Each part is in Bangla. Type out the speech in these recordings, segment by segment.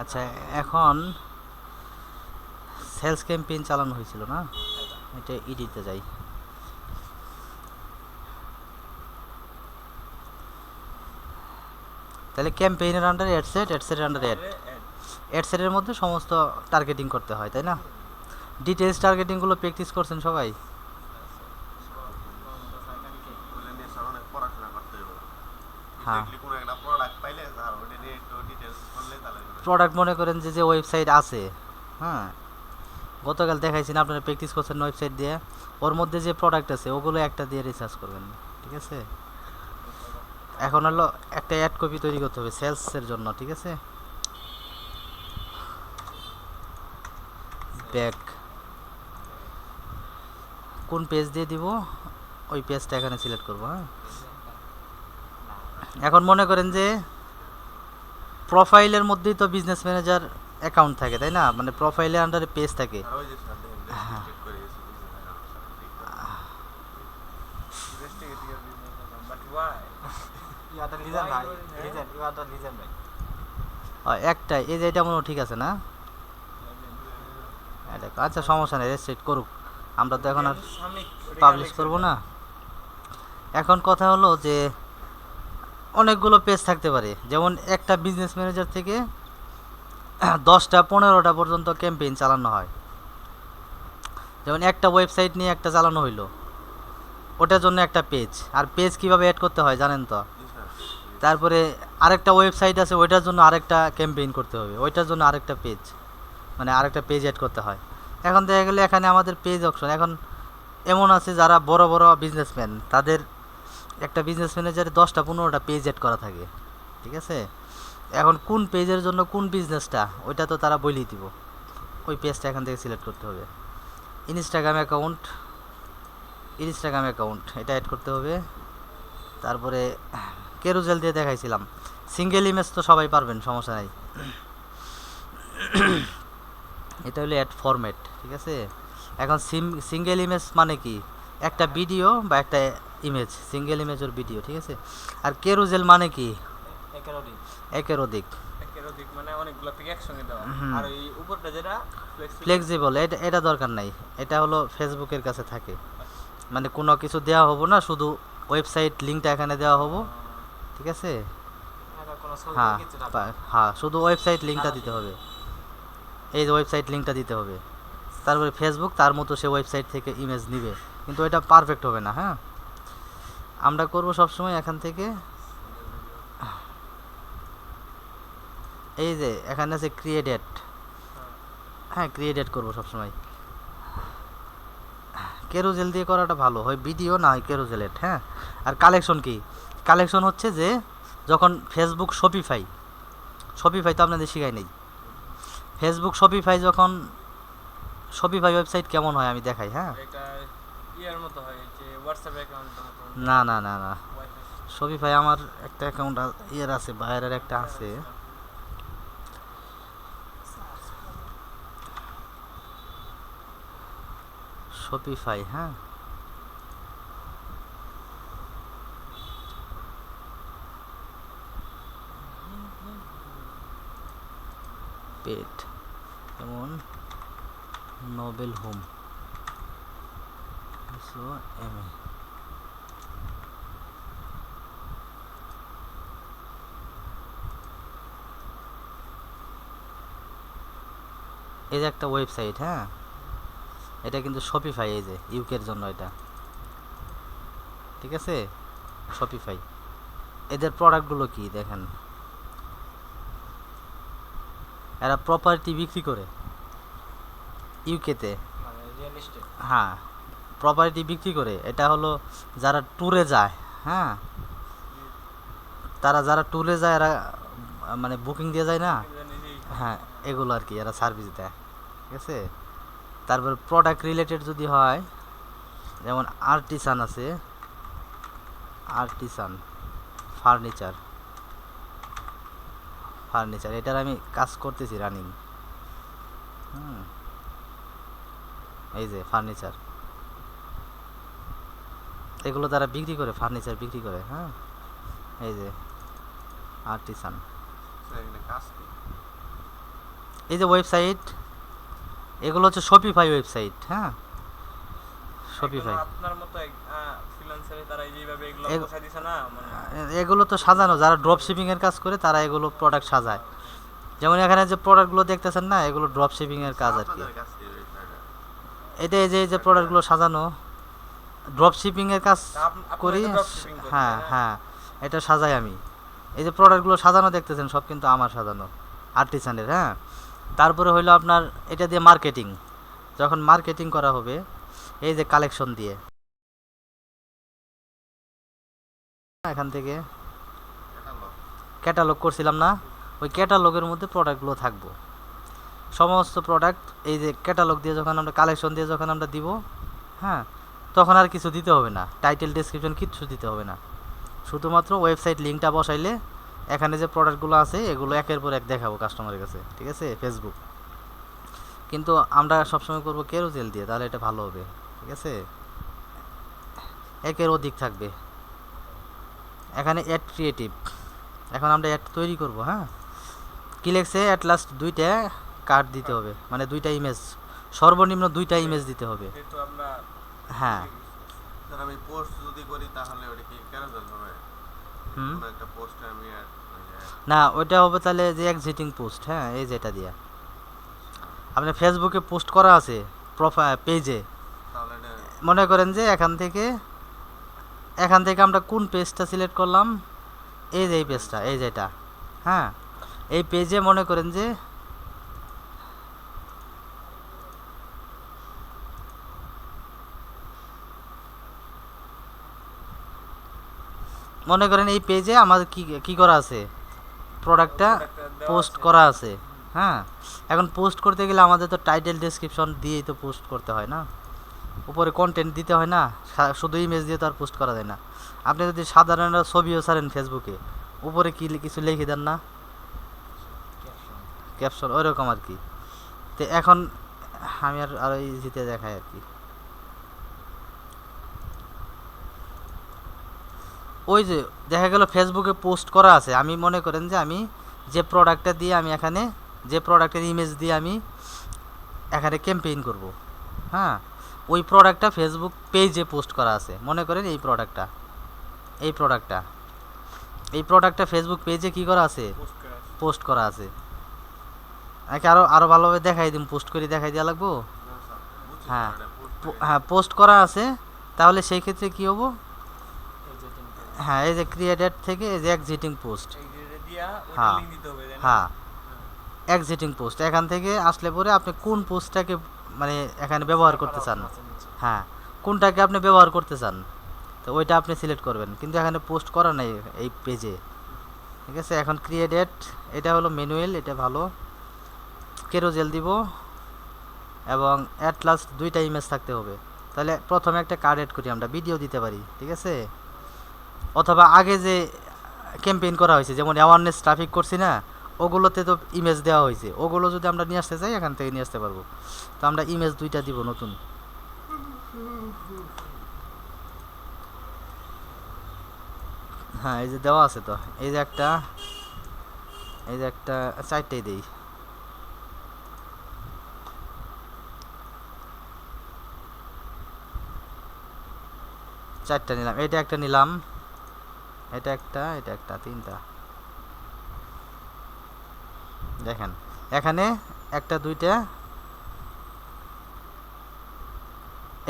আচ্ছা, এখন সেলস ক্যাম্পেইন চালানো হয়েছিল না, এটা ইডিতে যাই। তাহলে ক্যাম্পেইনের আন্ডারে অ্যাডসেট, অ্যাডসেটের আন্ডারে অ্যাডসেটের মধ্যে সমস্ত টার্গেটিং করতে হয়, তাই না? ডিটেলস টার্গেটিংগুলো প্র্যাকটিস করছেন সবাই? হ্যাঁ, প্রোডাক্ট মনে করেন যে যে ওয়েবসাইট আছে, হ্যাঁ, গতকাল দেখাইছি না আপনারা, প্র্যাকটিস করছেন ওয়েবসাইট দিয়ে, ওর মধ্যে যে প্রোডাক্ট আছে ওগুলো একটা দিয়ে রিসার্চ করবেন, ঠিক আছে? এখন হলো একটা অ্যাড কপি তৈরি করতে হবে সেলসের জন্য, ঠিক আছে? ব্যাক কোন পেজ দিয়ে দিব ওই পেজটা এখানে সিলেক্ট করব। হ্যাঁ, এখন মনে করেন যে প্রোফাইলের মধ্যেই তো বিজনেস ম্যানেজার অ্যাকাউন্ট থাকে, তাই না? মানে প্রোফাইলের আন্ডারে পেজ থাকে। হ্যাঁ, একটাই, এই যে এটা মনে হয় ঠিক আছে না? আচ্ছা, সমস্যা নেই, রেস্ট্রিক্ট করুক, আমরা তো এখন আর পাবলিশ করব না। এখন কথা হলো যে অনেকগুলো পেজ থাকতে পারে, যেমন একটা বিজনেস ম্যানেজার থেকে 10টা 15টা পর্যন্ত ক্যাম্পেইন চালানো হয়। যেমন একটা ওয়েবসাইট নিয়ে একটা চালানো হইলো, ওটার জন্য একটা পেজ, আর পেজ কিভাবে অ্যাড করতে হয় জানেন তো? তারপরে আরেকটা ওয়েবসাইট আছে, ওইটার জন্য আরেকটা ক্যাম্পেইন করতে হবে, ওইটার জন্য আরেকটা পেজ, মানে আরেকটা পেজ অ্যাড করতে হয়। এখন দেখা গেলে এখানে আমাদের পেজ অপশন, এখন এমন আছে যারা বড় বড় বিজনেসম্যান, তাদের একটা বিজনেস ম্যানেজারে 10টা 15টা পেজ অ্যাড করা থাকে, ঠিক আছে? এখন কোন পেজের জন্য কোন বিজনেসটা, ওইটা তো তারা বলেই দিব, ওই পেজটা এখান থেকে সিলেক্ট করতে হবে। ইনস্টাগ্রাম অ্যাকাউন্ট, ইনস্টাগ্রাম অ্যাকাউন্ট এটা অ্যাড করতে হবে। তারপরে কেরুজেল দিয়ে দেখাইছিলাম, সিঙ্গেল ইমেজ তো সবাই পারবেন, সমস্যা নাই। এটা হলো অ্যাড ফরম্যাট, ঠিক আছে? এখন সিঙ্গেল ইমেজ মানে কি? একটা ভিডিও বা একটা ইমেজ, সিঙ্গেল ইমেজ ওর ভিডিও, ঠিক আছে? আর কেরুজেল মানে কি? একের অধিক, মানে অনেকগুলো পিক একসঙ্গে দেওয়া। আর এই উপরটা যেটা ফ্লেক্সিবল, এটা এটা দরকার নাই, এটা হলো ফেসবুকের কাছে থাকে, মানে কোনো কিছু দেওয়া হবো না, শুধু ওয়েবসাইট লিঙ্কটা এখানে দেওয়া হবো, ঠিক আছে? হ্যাঁ, হ্যাঁ, শুধু ওয়েবসাইট লিঙ্কটা দিতে হবে, এই যে ওয়েবসাইট লিঙ্কটা দিতে হবে। তারপরে ফেসবুক তার মতো সে ওয়েবসাইট থেকে ইমেজ নিবে, কিন্তু এটা পারফেক্ট হবে না। হ্যাঁ, আমরা করব সবসময় এখান থেকে, এই যে এখানে আছে ক্রিয়েটেড, হ্যাঁ, ক্রিয়েটেড করবো সবসময়। কেরোজেল দিয়ে করাটা ভালো হয়, ভিডিও না হয় কেরোজেলেট। হ্যাঁ, আর কালেকশন কি? কালেকশন হচ্ছে যে যখন ফেসবুক শপিফাই, শপিফাই তো আপনাদের শিখাই নেই, ফেসবুক শপিফাই যখন, শপিফাই ওয়েবসাইট কেমন হয় আমি দেখাই। হ্যাঁ, না না না না, শপিফাই আমার একটা অ্যাকাউন্ট ইয়ের আছে, বাইরের একটা আছে, শপিফাই। হ্যাঁ, পেট যেমন নোবেল হোম, এম এ, এই যে একটা ওয়েবসাইট। হ্যাঁ, এটা কিন্তু শপিফাই, এই যে ইউকের জন্য এটা, ঠিক আছে? শপিফাই, এদের প্রোডাক্টগুলো কি দেখেন, এরা প্রপার্টি বিক্রি করে ইউকেতে। হ্যাঁ, প্রপার্টি বিক্রি করে, এটা হলো যারা ট্যুরে যায়, হ্যাঁ, তারা যারা ট্যুরে যায় এরা মানে বুকিং দিয়ে যায় না, হ্যাঁ, এগুলো আর কি এরা সার্ভিস দেয়, ঠিক আছে? তারপর প্রোডাক্ট রিলেটেড যদি হয়, যেমন আর্টিসান আছে, আর্টিসান ফার্নিচার, ফার্নিচার এটার আমি কাজ করতেছি রানিং। হুম, এই যে ফার্নিচার, এগুলো তারা বিক্রি করে, ফার্নিচার বিক্রি করে। হ্যাঁ, এই যে আর্টিসান। এখানে কাজ কি? এই যে ওয়েবসাইট, এগুলো হচ্ছে শপিফাই ওয়েবসাইট। হ্যাঁ, শপিফাই। একদম আপনার মতো ফ্রিল্যান্সারে তারা যেভাবে এগুলো বসাই দিছে না, মানে এগুলো তো সাজানো, যারা ড্রপ শিপিং এর কাজ করে তারা এগুলো প্রোডাক্ট সাজায়। যেমন এখানে যে প্রোডাক্টগুলো দেখতেছেন না, এগুলো ড্রপ শিপিং এর কাজ আর কি। আপনাদের কাছে এই ওয়েবসাইটে এটা এই যে প্রোডাক্টগুলো সাজানো, ড্রপ শিপিং এর কাজ তা আপনারা করি। তো dropshipping করেন, হ্যাঁ তাই না? হ্যাঁ, এটা সাজাই আমি। এই যে প্রোডাক্টগুলো সাজানো দেখতেছেন সব কিন্তু আমার সাজানো, আর্টিসানের। হ্যাঁ, তারপরে হইলো আপনার এটা দিয়ে মার্কেটিং, যখন মার্কেটিং করা হবে এই যে কালেকশন দিয়ে, এখান থেকে ক্যাটালগ ক্যাটালগ করছিলাম না, ওই ক্যাটালগের মধ্যে প্রোডাক্টগুলো থাকবো, সমস্ত প্রোডাক্ট। এই যে ক্যাটালগ দিয়ে যখন আমরা কালেকশন দিয়ে যখন আমরা দিব, হ্যাঁ, তখন আর কিছু দিতে হবে না, টাইটেল ডেসক্রিপশন কিচ্ছু দিতে হবে না, শুধুমাত্র ওয়েবসাইট লিঙ্কটা বসাইলে এখানে যে প্রোডাক্টগুলো আছে এগুলো একের পর এক দেখাবো কাস্টমারের কাছে, ঠিক আছে, ফেসবুক। কিন্তু আমরা সবসময় করবো কেরোজেল দিয়ে, তাহলে এটা ভালো হবে, ঠিক আছে, একের অধিক থাকবে। এখানে অ্যাড ক্রিয়েটিভ, এখন আমরা অ্যাড তৈরি করব। হ্যাঁ, কি লেখছে, অ্যাট লাস্ট 2টা কার্ড দিতে হবে, মানে 2টা ইমেজ, সর্বনিম্ন 2টা ইমেজ দিতে হবে। যেহেতু আমরা হ্যাঁ, স্যার আমি পোস্ট যদি করি তাহলে ওটা কি ক্যান্সেল হবে? হুম, কোনো একটা পোস্টে আমি না ওইটা হবে তাহলে যে এক্সিটিং পোস্ট। হ্যাঁ, এই যেটা দিয়া আপনার ফেসবুকে পোস্ট করা আছে প্রোফাইল পেজে, তাহলে এটা মনে করেন যে এখান থেকে আমরা কোন পেজটা সিলেক্ট করলাম, এই যে এই পেজটা, এই যেটা। হ্যাঁ, এই পেজে মনে করেন যে এই পেজে আমাদের কি কি করা আছে, প্রোডাক্টটা পোস্ট করা আছে। হ্যাঁ, এখন পোস্ট করতে গেলে আমাদের তো টাইটেল ডেসক্রিপশন দিয়েই তো পোস্ট করতে হয় না, উপরে কন্টেন্ট দিতে হয় না, শুধু ইমেজ দিয়ে তো আর পোস্ট করা যায় না। আপনি যদি সাধারণ ছবিও ছাড়েন ফেসবুকে, উপরে কি কিছু লিখে দেন না, ক্যাপশন ওইরকম আর কি। তো এখন আমি আরো ইজিতে দেখাই আর কি। ওই যে দেখা গেল ফেসবুকে পোস্ট করা আছে, আমি মনে করেন যে আমি যে প্রোডাক্টটা দিয়ে আমি এখানে যে প্রোডাক্টের ইমেজ দিয়ে আমি এখানে ক্যাম্পেইন করব। হ্যাঁ, ওই প্রোডাক্টটা ফেসবুক পেজে পোস্ট করা আছে, মনে করেন এই প্রোডাক্টটা ফেসবুক পেজে কি করা আছে, পোস্ট করে আসি। পোস্ট করা আছে। নাকি আরো ভালোভাবে দেখাই দিন, পোস্ট করে দেখাই দেওয়া লাগবো। না স্যার বুঝছি হ্যাঁ, স্যার, এটা পোস্ট হ্যাঁ, পোস্ট করা আছে, তাহলে সেই ক্ষেত্রে কি হবো, হ্যাঁ, এই যে ক্রিয়েটেড থেকে এই যে এক্সিটিং পোস্ট, এই যে দিয়া ওটা হ্যাঁ, লিংক দিতে হবে, তাই না? হ্যাঁ, এক্সিটিং পোস্ট, এখান থেকে আসলে পরে আপনি কোন পোস্টটাকে মানে এখানে ব্যবহার করতে চান, হ্যাঁ, কোনটাকে আপনি ব্যবহার করতে চান, তো ওইটা আপনি সিলেক্ট করবেন। কিন্তু এখানে পোস্ট করা নাই এই পেজে, ঠিক আছে। এখন ক্রিয়েটেড, এটা হলো ম্যানুয়াল, এটা ভালো, কেরোজেল দিব, এবং অ্যাট লাস্ট 2টা ইমেজ থাকতে হবে। তাহলে প্রথমে একটা কার্ড এড করি, আমরা ভিডিও দিতে পারি, ঠিক আছে, অথবা আগে যে ক্যাম্পেইন করা হয়েছে যেমন অ্যাওয়ারনেস ট্রাফিক করছি না, ওগুলোতে তো ইমেজ দেওয়া হয়েছে, ওগুলো যদি আমরা নিয়ে আসতে চাই এখান থেকে নিয়ে আসতে পারবো। তো আমরা ইমেজ 2টা দিব নতুন। হ্যাঁ, এই যে দেওয়া আছে তো, এই যে একটা 4টাই দেই। চারটা নিলাম, এটা একটা নিলাম, এটা একটা 3টা। দেখেন এখানে 1টা 2টা,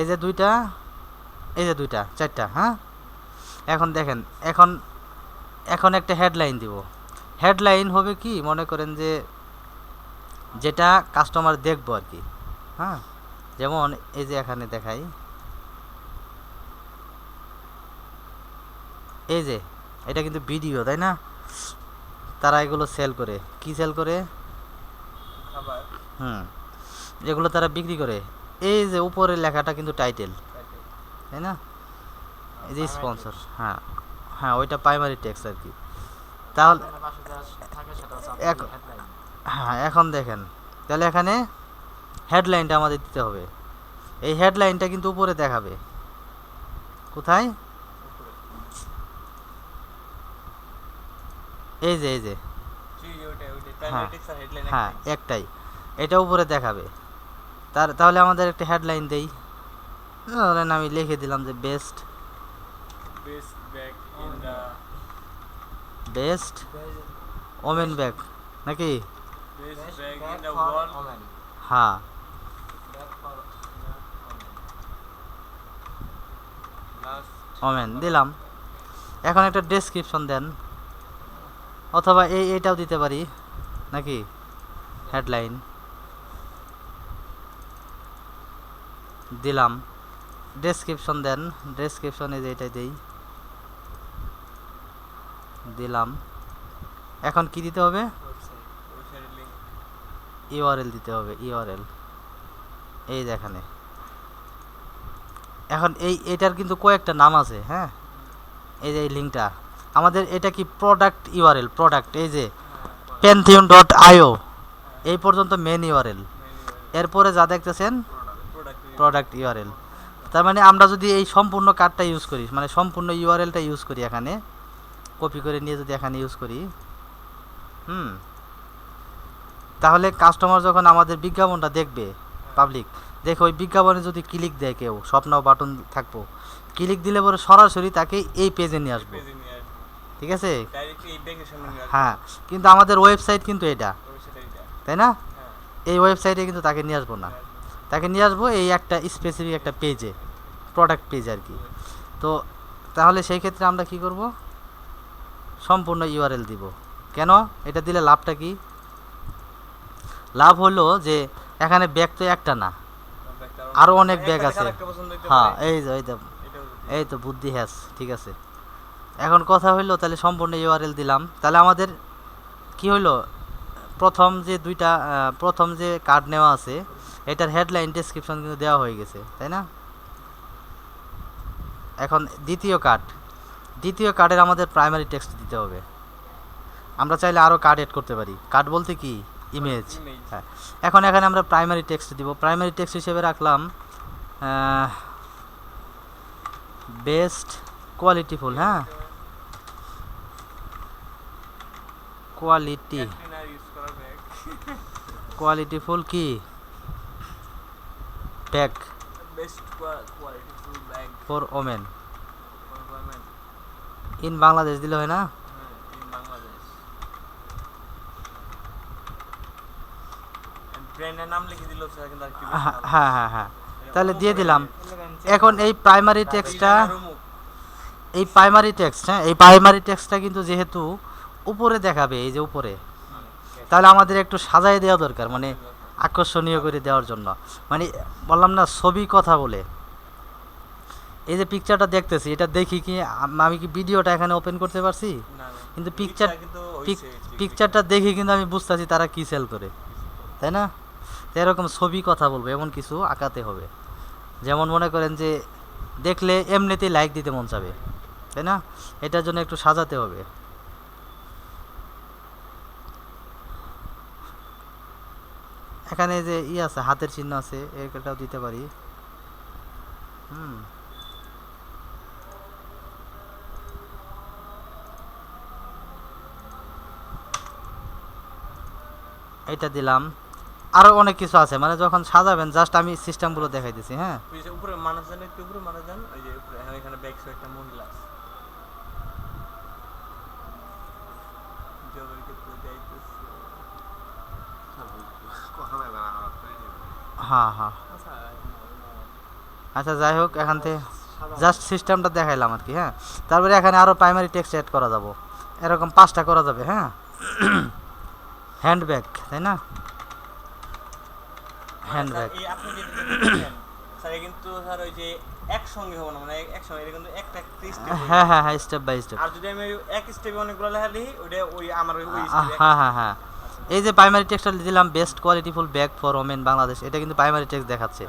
এই যে 2টা, এই যে 2টা, 4টা। হ্যাঁ, এখন দেখেন, এখন একটা হেডলাইন দিব। হেডলাইন হবে কি, মনে করেন যে যেটা কাস্টমার দেখবো আর কি। হ্যাঁ, যেমন এই যে এখানে দেখাই, এই যে এটা কিন্তু ভিডিও, তাই না, তারা এগুলো সেল করে, কি সেল করে, খাবার এগুলো তারা বিক্রি করে। এই যে উপরে লেখাটা কিন্তু টাইটেল, তাই না, এই যে স্পন্সর, হ্যাঁ হ্যাঁ, ওইটা প্রাইমারি টেক্সট আর কি। তাহলে হ্যাঁ, এখন দেখেন, তাহলে এখানে হেডলাইনটা আমাদের দিতে হবে। এই হেডলাইনটা কিন্তু উপরে দেখাবে, কোথায়, এই যে জি ওইটা প্রাইমারি হ্যাঁ টেক্সট আর হেডলাইন হ্যাঁ একটাই, এটা উপরে দেখাবে। তাহলে আমাদের একটা হেডলাইন দেই, ধরেন আমি লিখে দিলাম যে best best back in the best women bag নাকি, best back in the world হ্যাঁ লাস্ট ওমেন দিলাম। এখন একটা ডেসক্রিপশন দেন, অথবা এইটাও দিতে পারি নাকি, হেডলাইন দিলাম, ডেসক্রিপশন দেন, ডেসক্রিপশনে যে এটাই দেই দিলাম। এখন কি দিতে হবে, ওয়েবসাইটের লিংক ইউআরএল দিতে হবে, ইউআরএল এই দেখানে। এখন এটার কিন্তু কয়েকটা নাম আছে, হ্যাঁ এই যে এই লিঙ্কটা আমাদের, এটা কি প্রোডাক্ট ইউআরএল, প্রোডাক্ট এই যে pantheon.io এই পর্যন্ত মেন ইউআরএল, এরপরে যা দেখতেছেন প্রোডাক্ট প্রোডাক্ট ইউআরএল। তার মানে আমরা যদি এই সম্পূর্ণ কার্ডটা ইউজ করি, মানে সম্পূর্ণ ইউআরএলটা ইউজ করি, এখানে কপি করে নিয়ে যদি এখানে ইউজ করি, তাহলে কাস্টমার যখন আমাদের বিজ্ঞাপনটা দেখবে, পাবলিক দেখে ওই বিজ্ঞাপনে যদি ক্লিক দেয়, কেউ স্বপ্ন বাটন থাকবো, ক্লিক দিলে পরে সরাসরি তাকে এই পেজে নিয়ে আসবো, পেজে নিয়ে আসবে ঠিক আছে। ডাইরেক্ট এই ব্যাকের সামনে নিয়ে আসবে হ্যাঁ কিন্তু আমাদের ওয়েবসাইট কিন্তু এটা, ওয়েবসাইটে এটা তাই না, হ্যাঁ এই ওয়েবসাইটে কিন্তু তাকে নিয়ে আসবো না, তাকে নিয়ে আসবো এই একটা স্পেসিফিক একটা পেজে, প্রোডাক্ট পেজ আর কি। তো তাহলে সেই ক্ষেত্রে আমরা কি করব, সম্পূর্ণ ইউআরএল দিব। কেন এটা দিলে লাভটা কি, লাভ হলো যে এখানে ব্যাগ তো একটা না, আরো অনেক ব্যাগ আছে। হ্যাঁ এই তো বুদ্ধি হ্যাস, ঠিক আছে। এখন কথা হইলো তাহলে সম্পূর্ণ ইউআরএল দিলাম, তাহলে আমাদের কি হইলো, প্রথম যে কার্ড নেওয়া আছে এটার হেডলাইন ডেসক্রিপশন কিন্তু দেওয়া হয়ে গেছে, তাই না। এখন দ্বিতীয় কার্ডের আমাদের প্রাইমারি টেক্সট দিতে হবে। আমরা চাইলে আরও কার্ড এড করতে পারি, কার্ড বলতে কি ইমেজ, হ্যাঁ। এখন এখানে আমরা প্রাইমারি টেক্সট দিব, প্রাইমারি টেক্সট হিসেবে রাখলাম বেস্ট কোয়ালিটিফুল, হ্যাঁ কোয়ালিটিফুল কি bag best quality full bag for women for women in Bangladesh দিলে হয় না, ইন বাংলাদেশ। ব্র্যান্ডের নাম লিখে দিল সেটা কিন্তু আর কি হ্যাঁ হ্যাঁ হ্যাঁ তাহলে দিয়ে দিলাম। এখন এই প্রাইমারি টেক্সটটা, এই প্রাইমারি টেক্সট, হ্যাঁ এই প্রাইমারি টেক্সটটা কিন্তু যেহেতু উপরে দেখাবে, এই যে উপরে, তাহলে আমাদের একটু সাজায় দেওয়া দরকার, মানে আকর্ষণীয় করে দেওয়ার জন্য। মানে বললাম না ছবি কথা বলে, এই যে পিকচারটা দেখতেছি এটা দেখি কি আমি কি ভিডিওটা এখানে ওপেন করতে পারছি, কিন্তু পিকচারটা দেখি কিন্তু আমি বুঝতেছি তারা কি সেল করে, তাই না। তো এরকম ছবি কথা বলবো এমন কিছু আঁকাতে হবে, যেমন মনে করেন যে দেখলে এমনিতেই লাইক দিতে মন চাবে, তাই না, এটার জন্য একটু সাজাতে হবে। এখানে যে আছে হাতের চিহ্ন আছে, এটাও দিতে পারি। এটা দিলাম, আরো অনেক কিছু আছে, মানে যখন সাজাবেন জাস্ট আমি সিস্টেমগুলো দেখাই দিছি। হ্যাঁ উপরে মানুষজন, একটু উপরে মানুষজন, ওই যে উপরে এখানে ব্যাক সাইডে একটা মহিলা আছে, হ্যাঁ হ্যাঁ আচ্ছা যাই হোক, এখান থেকে জাস্ট সিস্টেমটা দেখাইলাম আর কি। হ্যাঁ তারপরে এখানে আরও প্রাইমারি টেক্সট অ্যাড করা যাব, এরকম 5টা করা যাবে। হ্যাঁ হ্যান্ডব্যাগ, তাই না, হ্যান্ডব্যাগ। এই আপনি যেটা দেখেন স্যার কিন্তু স্যার ওই যে একসঙ্গে হবে না, মানে একসঙ্গে, এটা কিন্তু একটা স্টেপ। হ্যাঁ হ্যাঁ হ্যাঁ স্টেপ বাই স্টেপ। আর যদি আমি এক স্টেপে অনেকগুলো লেখা লিখি, ওটা ওই আমার ওই হ্যাঁ হ্যাঁ হ্যাঁ এই যে প্রাইমারি টেক্সটটা দিলাম best qualityful bag for women Bangladesh, এটা কিন্তু প্রাইমারি টেক্সট দেখাচ্ছে।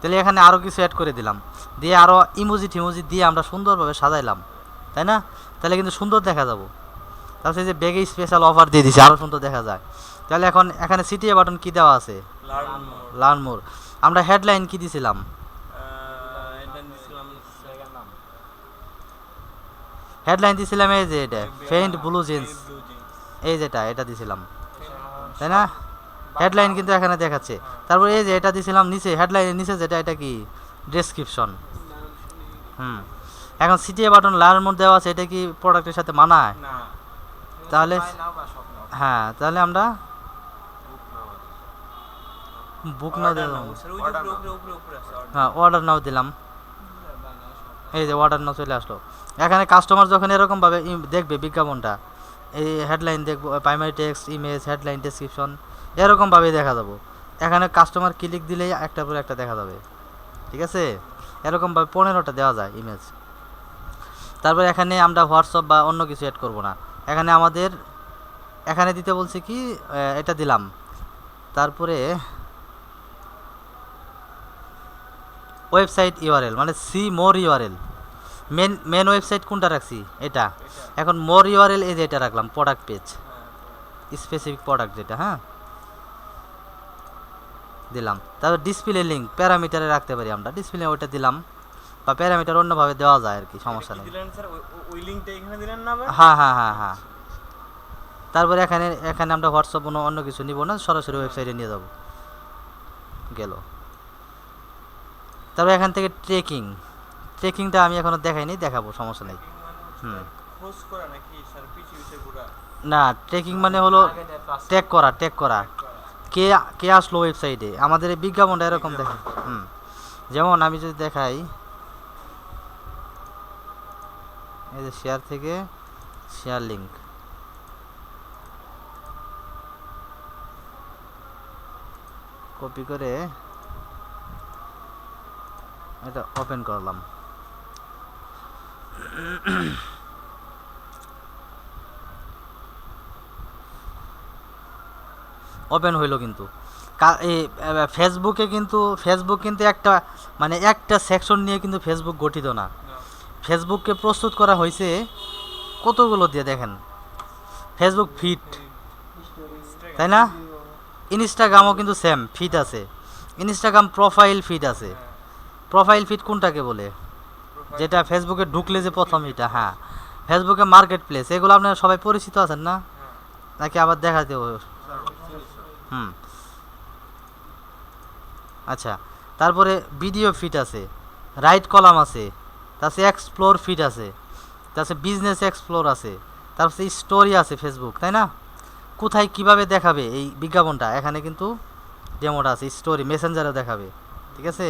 তাহলে এখানে আরও কিছু অ্যাড করে দিলাম, দিয়ে আরও ইমোজি টিমোজি দিয়ে আমরা সুন্দরভাবে সাজাইলাম, তাই না, তাহলে কিন্তু সুন্দর দেখা যাবো। তারপরে যে ব্যাগে স্পেশাল অফার দিয়ে দিছি, আরও সুন্দর দেখা যায়। তাহলে এখন এখানে সিটিএ বাটন কি দেওয়া আছে, লার্ন মোর। আমরা হেডলাইন কি দিছিলাম, হেডলাইন দিছিলাম এই যে এটা ফেইন্ট ব্লু জিন্স, এই যেটা এটা দিছিলাম, তাই না? হেডলাইন কিন্তু এখানে দেখাচ্ছে। তারপর এই যে এটা দিছিলাম নিচে, হেডলাইনের নিচে যেটা, এটা কি ডেসক্রিপশন। এখন সিটিএ বাটন লার্ন মোড দেওয়া আছে, এটা কি প্রোডাক্টের সাথে মানায়? না তাহলে বাই নাও বা শপ নাও। হ্যাঁ, তাহলে আমরা বুক নাও Order দিলাম, now, স্যার, ওই যে Order উপরে আছে order। হ্যাঁ অর্ডার নাও দিলাম, বাই নাও শপ নাও। এই যে অর্ডার নাও চলে আসলো। এখানে কাস্টমার যখন এরকমভাবে দেখবে বিজ্ঞাপনটা, এই হেডলাইন দেখবো, primary text, image, headline, description, এরকমভাবেই দেখা যাবো। এখানে কাস্টমার ক্লিক দিলেই একটা পরে একটা দেখা যাবে, ঠিক আছে? এরকমভাবে 15টা দেওয়া যায় ইমেজ। তারপর এখানে আমরা হোয়াটসঅ্যাপ বা অন্য কিছু অ্যাড করব না, এখানে আমাদের এখানে দিতে বলছে কি এটা দিলাম। তারপরে ওয়েবসাইট ইউআরএল মানে see more URL, main website কোনটা রাখছি? এটা। এখন মোর ইউআরএল এই যে এটা রাখলাম, প্রোডাক্ট পেজ, স্পেসিফিক প্রোডাক্ট যেটা, হ্যাঁ দিলাম। তারপর ডিসপ্লে লিঙ্ক প্যারামিটারে রাখতে পারি আমরা, ডিসপ্লে ওইটা দিলাম, বা প্যারামিটার অন্যভাবে দেওয়া যায় আর কি, সমস্যা নেই। দিলেন স্যার, ওই লিংকটা এখানে দিলেন না আবার? হ্যাঁ হ্যাঁ হ্যাঁ হ্যাঁ। তারপরে এখানে এখানে আমরা হোয়াটসঅ্যাপ অন্য কিছু নিব না, সরাসরি ওয়েবসাইটে নিয়ে যাব, গেল। তারপরে এখান থেকে ট্রেকিংটা আমি এখনো দেখাইনি, দেখাবো, সমস্যা নেই। হুম। খোঁজ করা নাকি স্যার, পিছে ঘোরা? না, ট্রেকিং মানে হলো আগে দেয় plus ট্যাগ করা কে কে আসলো ওয়েবসাইটে, আমাদের এই বিজ্ঞাপনটা এরকম দেখে। যেমন আমি যদি দেখাই, এই যে শেয়ার থেকে শেয়ার লিঙ্ক, কপি করে এটা ওপেন করলাম। ওপেন হইলো, কিন্তু ফেসবুক কিন্তু একটা মানে একটা সেকশন নিয়ে কিন্তু ফেসবুক গঠিত না। ফেসবুককে প্রস্তুত করা হয়েছে কতগুলো দিয়ে, দেখেন, ফেসবুক ফিড, তাই না? ইনস্টাগ্রামও কিন্তু সেম ফিড আছে, ইনস্টাগ্রাম প্রোফাইল ফিড আছে। প্রোফাইল ফিড কোনটাকে বলে? যেটা ফেসবুকে ঢুকলে যে প্রথম এটা, হ্যাঁ ফেসবুকে মার্কেট প্লেস, এগুলো আপনারা সবাই পরিচিত আছেন না, নাকি আবার দেখাতে হবে? আচ্ছা, তারপরে ভিডিও ফিড আছে, রাইট কলাম আছে, তারপরে এক্সপ্লোর ফিড আছে, তারপরে বিজনেস এক্সপ্লোর আছে, তারপরে স্টোরি আছে ফেসবুক, তাই না? কোথায় কিভাবে দেখাবে এই বিজ্ঞাপনটা, এখানে কিন্তু ডেমোটা আছে, স্টোরি মেসেঞ্জারে দেখাবে, ঠিক আছে?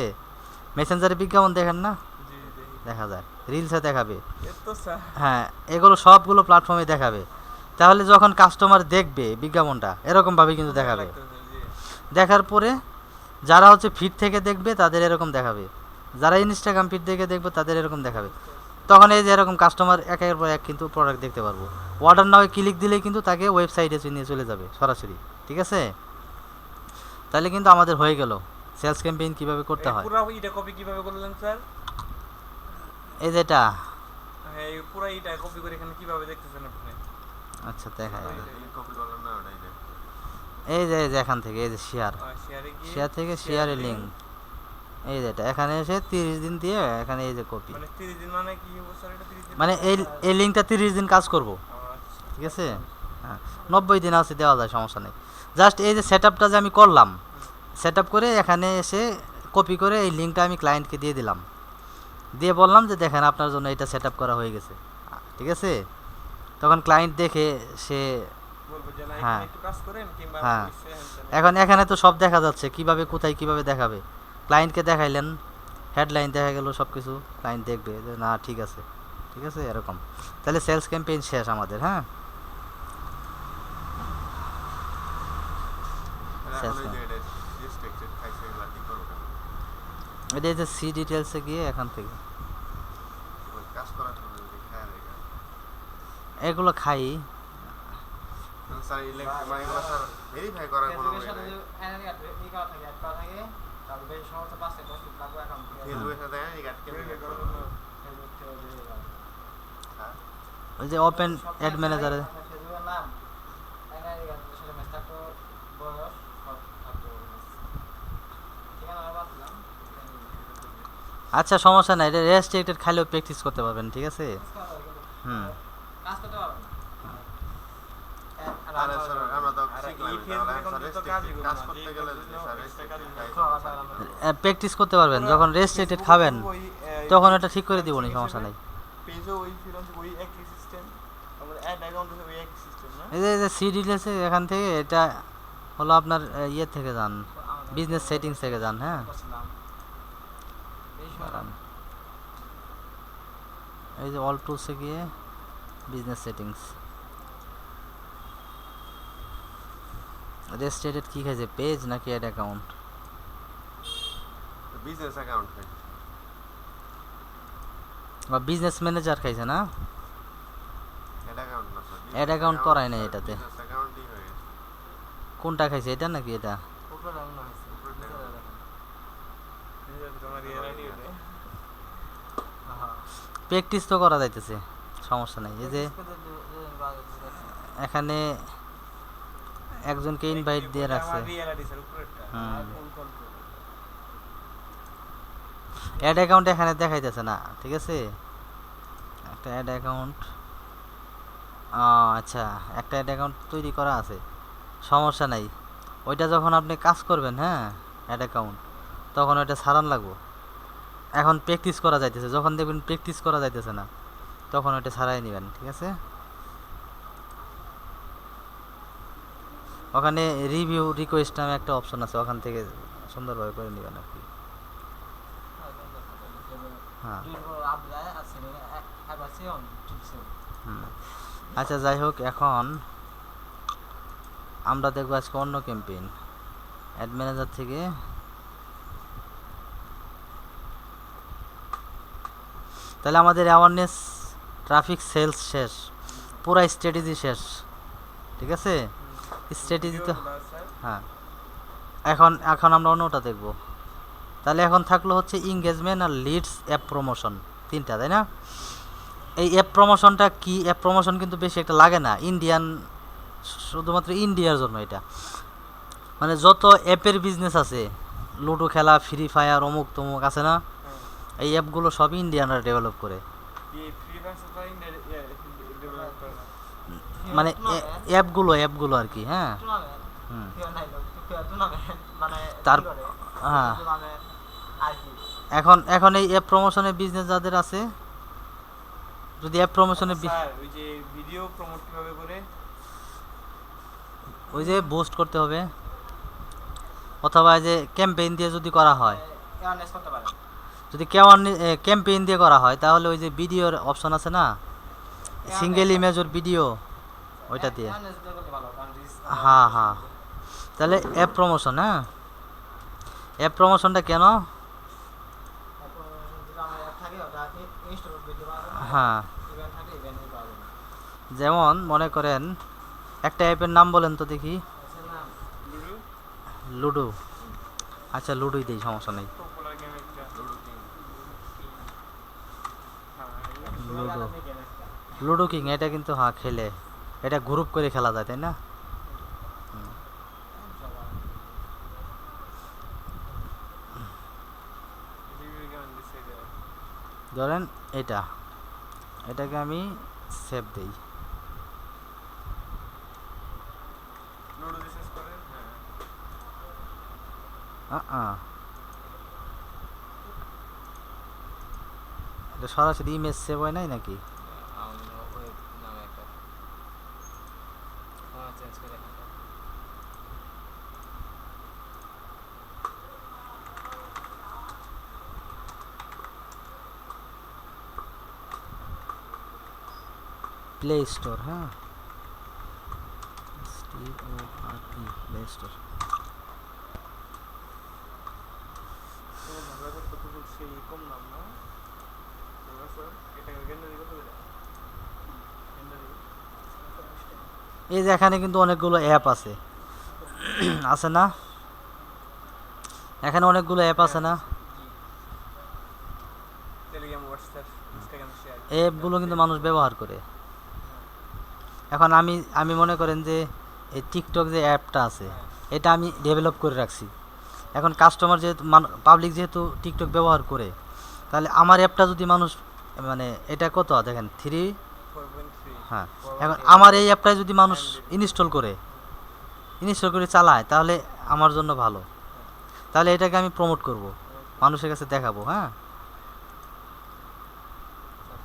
মেসেঞ্জারে বিজ্ঞাপন দেখেন না, দেখা যায়, রিলসে দেখাবে, হ্যাঁ এগুলো সবগুলো প্ল্যাটফর্মে দেখাবে। তাহলে যখন কাস্টমার দেখবে বিজ্ঞাপনটা এরকমভাবে কিন্তু দেখাবে। দেখার পরে যারা হচ্ছে ফিড থেকে দেখবে তাদের এরকম দেখাবে, যারা ইনস্টাগ্রাম ফিড থেকে দেখবে তাদের এরকম দেখাবে। তখন এই যে এরকম কাস্টমার একের পর এক কিন্তু প্রোডাক্ট দেখতে পারবো। অর্ডার নাও ক্লিক দিলেই কিন্তু তাকে ওয়েবসাইটে নিয়ে চলে যাবে সরাসরি, ঠিক আছে? তাহলে কিন্তু আমাদের হয়ে গেল সেলস ক্যাম্পেইন কিভাবে করতে হয়। পুরো এটা কপি কিভাবে করলেন স্যার? এই যেটা, হ্যাঁ এই পুরো এটা কপি করে এখানে কিভাবে দেখতেছেন আপনি? আচ্ছা দেখায়, কপি করলাম না ওটাই দেখ। এই যে এখান থেকে এই যে শেয়ার, শেয়ারে গিয়ে শেয়ার থেকে শেয়ারে লিঙ্ক, এই যেটা এখানে এসে 30 দিন দিয়ে এখানে এই যে কপি, মানে 30 দিন মানে কি হবে স্যার? এটা 30 দিন মানে এই লিঙ্কটা 30 দিন কাজ করব, আচ্ছা। ঠিক আছে? হ্যাঁ 90 দিন আছে দেওয়া যায়, সমস্যা নেই। জাস্ট এই যে সেটআপটা যে আমি করলাম, সেটআপ করে এখানে এসে কপি করে এই লিঙ্কটা আমি ক্লায়েন্টকে দিয়ে দিলাম, দিয়ে বললাম যে দেখেন আপনার জন্য এটা সেটআপ করা হয়ে গেছে, ঠিক আছে? তখন ক্লায়েন্ট দেখে সে বলবো যে না হ্যাঁ। এখানে একটু কাজ করেন কিংবা হ্যাঁ। হইছে এখন এখানে তো সব দেখা যাচ্ছে কিভাবে কোথায় কিভাবে দেখাবে। ক্লায়েন্টকে দেখাইলেন, হেডলাইন দেখা গেল, সব কিছু ক্লায়েন্ট দেখবে যে না ঠিক আছে, ঠিক আছে এরকম। তাহলে সেলস ক্যাম্পেইন শেষ আমাদের, হ্যাঁ এখন ওই যে এটা রেস্ট্রিক্টেড খাইছে এগুলা কি করব? এটা এই যে সি ডিটেলসে গিয়ে এখান থেকে কাজ করার জন্য যদি খায় দেখা। এগুলো খাই, স্যার ইলেকট্রিক মানে এগুলা স্যার ভেরিফাই করার কোনো ফেসবুকের ওয়ে সাথে নাই। যে ই করা থাকে, অ্যাড করা থাকে, তারপর বেশি সমস্ত 5 থেকে 10 লাগবে অ্যাকাউন্ট থেকে। ফেসবুকের সাথে এই গাট কেমনে Verify করব? করার জন্য। ফেসবুক থেকে বেরিয়ে যাবে। হ্যাঁ ওই যে ওপেন অ্যাড ম্যানেজারে। আপনার ফেসবুকের নাম, এনআইডি কার্ড, সাথে মেস থাকতো, বয়স সব থাকতো। ঠিকানা বাদ দিলাম। আচ্ছা সমস্যা নাই, এটা রেস্ট্রিক্টেড খাইলেও প্র্যাকটিস করতে পারবেন, ঠিক আছে? হুম। কাজ করতে পারবেন না। তাহলে স্যার আমরা তো আর শিখলাম এই তাহলে ফেসবুকে স্যার তো কাজই করবো কাজ না, করতে যে গেলে কোনো যদি business স্যার office থেকে কাজ রেস্ট্রিক্টেড করবো। প্র্যাকটিস করতে পারবেন যখন রেস্ট্রিক্টেড খাবেন তখন এটা ঠিক করে দিব নি, সমস্যা নাই। পেজও ওই ফ্রিল্যান্সিং ওই একই সিস্টেম, আমাদের অ্যাড অ্যাকাউন্ট ওই একই সিস্টেম না? এই যে সি ডিটেলসে এখান থেকে এটা হলো আপনার ইয়ে থেকে যান, বিজনেস সেটিংস থেকে যান। হ্যাঁ, করছিলাম এই সময় দাঁড়ান। এই যে অল টুলসে গিয়ে বিজনেস সেটিংস রেস্ট্রিক্টেড কি খাইছে, পেজ নাকি অ্যাড অ্যাকাউন্ট? বিজনেস অ্যাকাউন্ট বা বিজনেস ম্যানেজার খাইছে না? অ্যাড অ্যাকাউন্ট না স্যার, Add account করাই নাই এটাতে। বিজনেস অ্যাকাউন্টই হয়ে গেছে। কোনটা খাইছে, এটা নাকি এটা? উপরে রাউন্ড হয়েছে উপরে নিচে down। দেখেন এই যে তোমার ইয়ে আইডি ওটা হ্যাঁ প্র্যাকটিস তো করা যাইতেছে, সমস্যা নাই। এই যে এখানে একজনকে ইনভাইট দিয়ে রাখছে। আমার রিয়েল আইডি স্যার উপরেরটা হুম। আর কোন কন্ট্রোল অ্যাড অ্যাকাউন্ট এখানে দেখাইতেছে না, ঠিক আছে? একটা অ্যাড অ্যাকাউন্ট, আচ্ছা একটা অ্যাড অ্যাকাউন্ট তৈরি করা আছে, সমস্যা নাই। ওইটা যখন আপনি কাজ করবেন, হ্যাঁ অ্যাড অ্যাকাউন্ট, তখন ওইটা সারান লাগবো। এখন প্র্যাকটিস করা যাইতেছে, যখন দেখবেন প্র্যাকটিস করা যাইতেছে না তখন ওইটা সারাই নেবেন, ঠিক আছে? ওখানে রিভিউ রিকোয়েস্ট নামে একটা অপশন আছে, ওখান থেকে সুন্দরভাবে করে নেবেন আর কি। হ্যাঁ হুম। আচ্ছা যাই হোক, এখন আমরা দেখবো আজকে অন্য ক্যাম্পেইন। অ্যাড ম্যানেজার থেকে তাহলে আমাদের অ্যাওয়ারনেস, ট্রাফিক, সেলস শেষ, পুরা স্ট্র্যাটেজি শেষ, ঠিক আছে? স্ট্র্যাটেজি তো হ্যাঁ, এখন এখন আমরা অন্যটা দেখব। তাহলে এখন থাকলো হচ্ছে ইংগেজমেন্ট আর লিডস, অ্যাপ প্রমোশন, তিনটা, তাই না? এই অ্যাপ প্রমোশনটা কি? অ্যাপ প্রমোশন কিন্তু বেশি একটা লাগে না, ইন্ডিয়ান, শুধুমাত্র ইন্ডিয়ার জন্য এটা। মানে যত অ্যাপের বিজনেস আছে, লুডো খেলা, ফ্রি ফায়ার, অমুক তমুক আছে না, এই অ্যাপগুলো সব ইন্ডিয়ানরা ডেভেলপ করে। এই ফ্রিল্যান্সার তো ডেভেলপ করে না। মানে অ্যাপগুলো আর কি। হ্যাঁ হুম তার হ্যাঁ এখন এই অ্যাপ প্রমোশনের বিজনেস যাদের আছে, যদি অ্যাপ প্রমোশনের স্যার ওই যে ভিডিও প্রমোট কিভাবে করে? ওই যে বুস্ট করতে হবে, অথবা এই যে ক্যাম্পেইন দিয়ে যদি করা হয়, অ্যাওয়ারনেস করতে পারেন। যদি ক্যাম্পেইন দিয়ে করা হয় তাহলে ওই যে ভিডিওর অপশন আছে না, সিঙ্গেল ইমেজ ওর ভিডিও, ওইটা দিয়ে। অ্যাওয়ারনেস দিয়ে করলে ভালো, কারণ হ্যাঁ হ্যাঁ, তাহলে অ্যাপ প্রমোশন। হ্যাঁ, অ্যাপ প্রমোশনটা কেন? তারপর যেটা আমার অ্যাপ থাকে ওটা ইনস্টল করতে পারবেন। হ্যাঁ, ইভেন্ট থাকে ইভেন্টে পাবেন। যেমন মনে করেন একটা অ্যাপের নাম বলেন তো দেখি। এছাড়া না লুডো লুডো, আচ্ছা লুডোই দেই, সমস্যা নেই। পপুলার গেম একটা। Ludo king. হ্যাঁ লুডো, আপনি গেম একটা লুডো কিং, এটা কিন্তু হ্যাঁ খেলে, এটা গ্রুপ করে খেলা যায়, তাই না? রিভিউ গেম দিছে এটা। ধরেন এটাকে আমি সেভ দেই। লুডো বিশেষ করে হ্যাঁ এটা সরাসরি ইমেজ সেভ হয় নাই নাকি? আমি ওই নামে একটা চেঞ্জ করে দেখা প্লে স্টোর। হ্যাঁ, প্লে স্টোর। তোমার ভাগা কত খুব সেই কম নাম না? তোমরা স্যার এটা গেন্ডারি কত করে? গেন্ডারি এই যে এখানে কিন্তু অনেকগুলো অ্যাপ আছে আছে না? এখানে অনেকগুলো অ্যাপ আছে না? Telegram, WhatsApp, Instagram share. এই অ্যাপগুলো কিন্তু মানুষ ব্যবহার করে। এখন আমি মনে করেন যে এই টিকটক যে অ্যাপটা আছে, এটা আমি ডেভেলপ করে রাখছি। এখন কাস্টমার যেহেতু, পাবলিক যেহেতু টিকটক ব্যবহার করে, তাহলে আমার অ্যাপটা যদি মানুষ, মানে এটা কত দেখেন 3, 4.3 হ্যাঁ এখন আমার এই অ্যাপটায় যদি মানুষ ইনস্টল করে চালায় তাহলে আমার জন্য ভালো, তাহলে এটাকে আমি প্রমোট করব, মানুষের কাছে দেখাবো। হ্যাঁ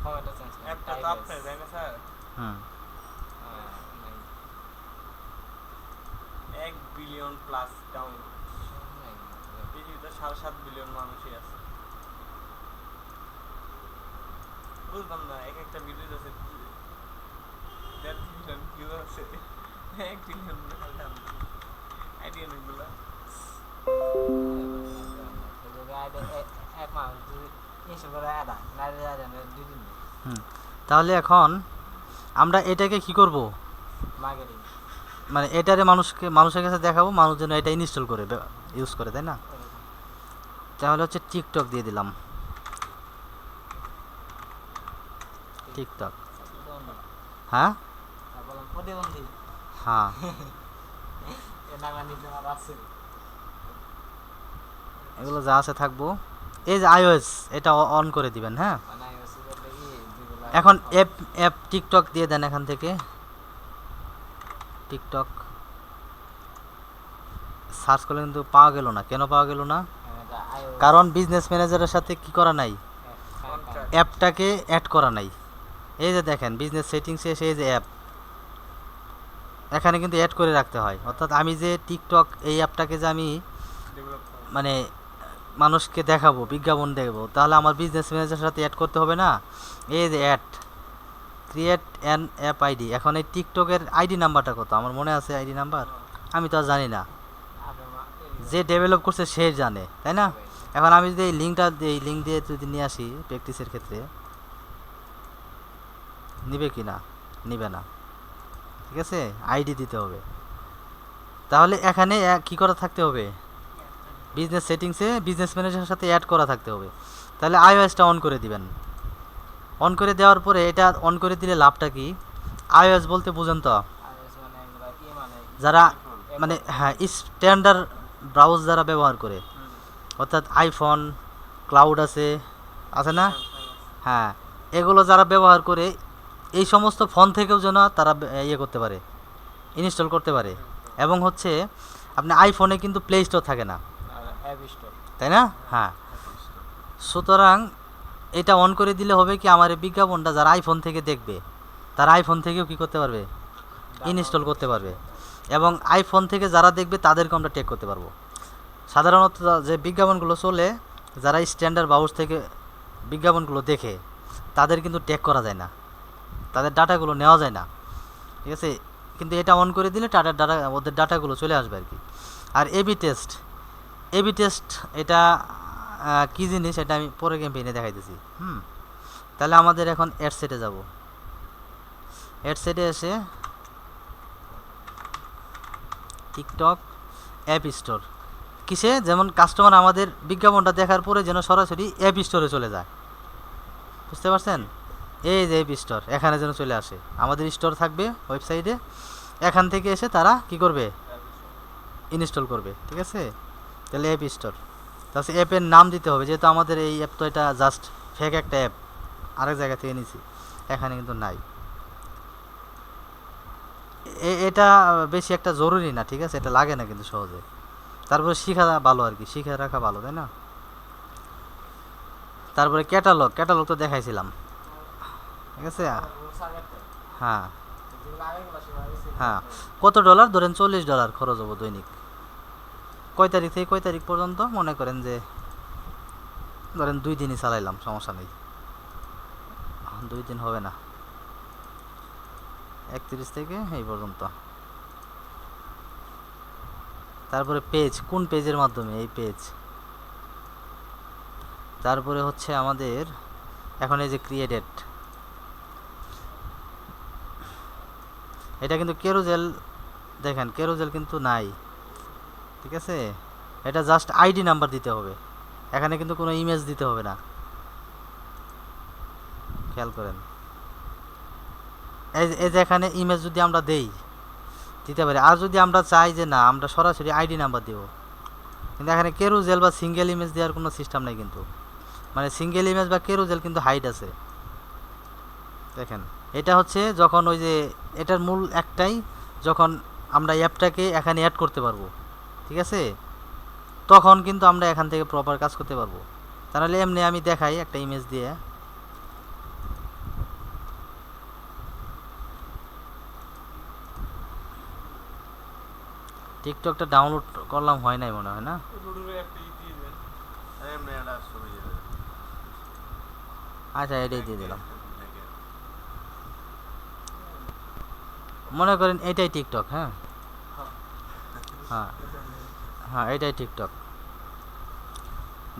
ফরম্যাটটা চেঞ্জ অ্যাপটা তো আপনার তাই না স্যার? হুম 1 বিলিয়ন প্লাস ডাউনলোড, পৃথিবীতে 7.5 বিলিয়ন মানুষই আছে। বুঝলাম না, এক একটা ভিডিও আছে 1.5 বিলিয়ন ভিউ আছে, 1 বিলিয়ন আইডিয়া নেগুলা। এক মাস যদি ইনস্টল করে আদা না 2 দিন হুম তাহলে এখন আমরা এটাকে কি করব, মার্কেটিং মানে এটারে মানুষের কাছে দেখাবো, মানুষ যেন এটা ইনস্টল করে ইউজ করে, তাই না? তাহলে হচ্ছে টিকটক দিয়ে দিলাম, টিকটক। হ্যাঁ বললাম প্রতিবন্ধী হ্যাঁ এ নাগা নিতে আর আছে এগুলো যা আছে থাকবো। এই যে iOS এটা অন করে দিবেন। হ্যাঁ মানে হচ্ছে বলতে কি দুগুলা এখন অ্যাপ টিকটক দিয়ে দেন, এখান থেকে টিকটক সার্চ করলে কিন্তু পাওয়া গেল না। কেন পাওয়া গেল না? এটা iOS কারণ বিজনেস ম্যানেজারের সাথে কি করা নাই, Contract. অ্যাপটাকে অ্যাড করা নাই। এই যে দেখেন বিজনেস সেটিংসে এসে এই যে অ্যাপ, এখানে কিন্তু অ্যাড করে রাখতে হয়। অর্থাৎ আমি যে টিকটক এই অ্যাপটাকে যে আমি ডেভেলপ করা। মানে মানুষকে দেখাবো, বিজ্ঞাপন দেবো, তাহলে আমার বিজনেস ম্যানেজারের সাথে অ্যাড করতে হবে না? এই যে add create an app ID, এখন এই টিকটকের আইডি নাম্বারটা কত আমার মনে আছে? আইডি নাম্বার আমি তো আর জানি না, যে ডেভেলপ করছে সে জানে, তাই না? এখন আমি যদি এই লিঙ্কটা এই লিঙ্ক দিয়ে যদি নিয়ে আসি প্র্যাকটিসের ক্ষেত্রে, নিবে কি না? নিবে না, ঠিক আছে? আইডি দিতে হবে। তাহলে এখানে কি করা থাকতে হবে? বিজনেস সেটিংসে বিজনেস ম্যানেজারের সাথে অ্যাড করা থাকতে হবে। তাহলে iOS-টা অন করে দিবেন। অন করে দেওয়ার পরে এটা অন করে দিলে লাভটা কি? iOS বলতে বুঝেন তো, iOS মানে এগুলা কি মানে যারা মানে হ্যাঁ স্ট্যান্ডার্ড ব্রাউজ যারা ব্যবহার করে, অর্থাৎ আইফোন ক্লাউড আছে না? হ্যাঁ এগুলো যারা ব্যবহার করে এই সমস্ত ফোন থেকেও যেন তারা ইয়ে করতে পারে, ইনস্টল করতে পারে। এবং হচ্ছে আপনি আইফোনে কিন্তু প্লে স্টোর থাকে না, অ্যাপ স্টোর তাই না? হ্যাঁ সুতরাং এটা অন করে দিলে হবে কি, আমার এই বিজ্ঞাপনটা যারা আইফোন থেকে দেখবে তারা আইফোন থেকেও কি করতে পারবে? ইনস্টল করতে পারবে। এবং আইফোন থেকে যারা দেখবে তাদেরকে আমরা ট্যাগ করতে পারবো। সাধারণত যে বিজ্ঞাপনগুলো চলে, যারা স্ট্যান্ডার্ড ব্রাউজ থেকে বিজ্ঞাপনগুলো দেখে তাদের কিন্তু ট্যাগ করা যায় না, তাদের ডাটাগুলো নেওয়া যায় না, ঠিক আছে? কিন্তু এটা অন করে দিলে ওদের ডাটাগুলো চলে আসবে আর কি। আর এবি টেস্ট এটা কী জিনিস এটা আমি পরে ক্যাম্পেইনে দেখাইতেছি। তাহলে আমাদের এখন অ্যাড সেটে যাব। অ্যাড সেটে এসে টিকটক অ্যাপ স্টোর, কিসে? যেমন কাস্টমার আমাদের বিজ্ঞাপনটা দেখার পরে যেন সরাসরি অ্যাপ স্টোরে চলে যায়, বুঝতে পারছেন? এই যে অ্যাপ স্টোর এখানে যেন চলে আসে, আমাদের স্টোর থাকবে ওয়েবসাইটে, এখান থেকে এসে তারা কি করবে? ইনস্টল করবে, ঠিক আছে? তাহলে অ্যাপ স্টোর, তাহলে অ্যাপের নাম দিতে হবে, যেহেতু আমাদের এই অ্যাপ তো এটা জাস্ট ফেক একটা অ্যাপ, আরেক জায়গা থেকে নিছি, এখানে কিন্তু নাই। এটা বেশি একটা জরুরি না, ঠিক আছে? এটা লাগে না কিন্তু সহজে, তারপরে শিখা ভালো আর কি, শিখে রাখা ভালো, তাই না? তারপরে ক্যাটালগ তো দেখাইছিলাম, ঠিক আছে? হ্যাঁ হ্যাঁ কত ডলার? ধরেন $40 খরচ হবো দৈনিক। কয় তারিখ থেকে কয় তারিখ পর্যন্ত? মনে করেন যে ধরেন 2 দিনই চালাইলাম, সমস্যা নেই। 2 দিন হবে না, 31 থেকে এই পর্যন্ত। তারপরে পেজ, কোন পেজের মাধ্যমে? এই পেজ। তারপরে হচ্ছে আমাদের এখন এই যে ক্রিয়েটেড, এটা কিন্তু কেরোজেল, দেখেন কেরোজেল কিন্তু নাই, ঠিক আছে? এটা জাস্ট আইডি নাম্বার দিতে হবে, এখানে কিন্তু কোনো ইমেজ দিতে হবে না, খেয়াল করেন। এই যে এখানে ইমেজ যদি আমরা দিতে পারি, আর যদি আমরা চাই যে না আমরা সরাসরি আইডি নাম্বার দেব, কিন্তু এখানে কেরোজেল বা সিঙ্গেল ইমেজ দেওয়ার কোনো সিস্টেম নাই কিন্তু, মানে সিঙ্গেল ইমেজ বা কেরোজেল কিন্তু হাইড আছে, দেখেন এটা হচ্ছে যখন ওই যে এটার মূল একটাই, যখন আমরা অ্যাপটাকে এখানে অ্যাড করতে পারবো, ঠিক আছে, তখন কিন্তু আমরা এখান থেকে প্রপার কাজ করতে পারবো। তাহলে এমনি আমি দেখাই একটা ইমেজ দিয়ে। টিকটকটা ডাউনলোড করলাম, হয় নাই মনে হয় না। রুডুরে একটা ই দিয়ে দেন। এমনি একটা ছবি দিয়ে দেবে। আচ্ছা, এটাই দিয়ে দিলাম। দেখেন। মনে করেন এটাই টিকটক। হ্যাঁ হ্যাঁ হ্যাঁ, এটাই টিকটক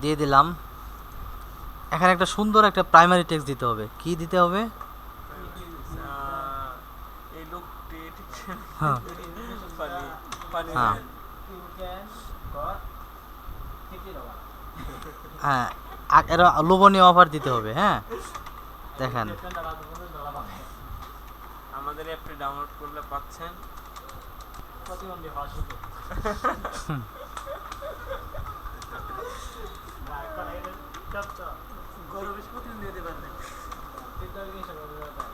দিয়ে দিলাম। এখানে একটা সুন্দর একটা প্রাইমারি টেক্সট দিতে হবে। কি দিতে হবে? এই লোকটি ঠিক হ্যাঁ পানি পানি হ্যাঁ You can got $50. হ্যাঁ, এরা লোভনীয় অফার দিতে হবে। হ্যাঁ দেখেন, $10 পাবে। আমাদের অ্যাপটি ডাউনলোড করলে পাচ্ছেন প্রতিবন্ধী হওয়ার সুযোগ। গরু বেশ প্রতিদিন দিতে পারবেন। TikTok এ এসব করে দেয়।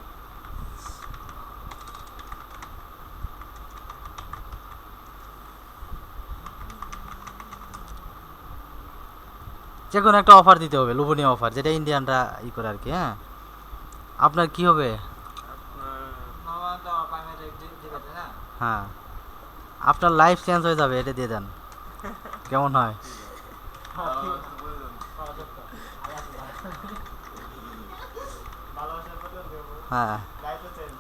যে কোনো একটা অফার দিতে হবে, লোভনীয় অফার, যেটা ইন্ডিয়ানরা ই করে আর কি। হ্যাঁ, আপনার কি হবে? মামা তো প্রাইমারি দিবে না। হ্যাঁ, আপনার লাইফ চেঞ্জ হয়ে যাবে, এটা দিয়ে দেন। কেমন হয়? ভালোবাসার প্রতিবন্ধী হবো। হ্যাঁ, লাইফে চেঞ্জ।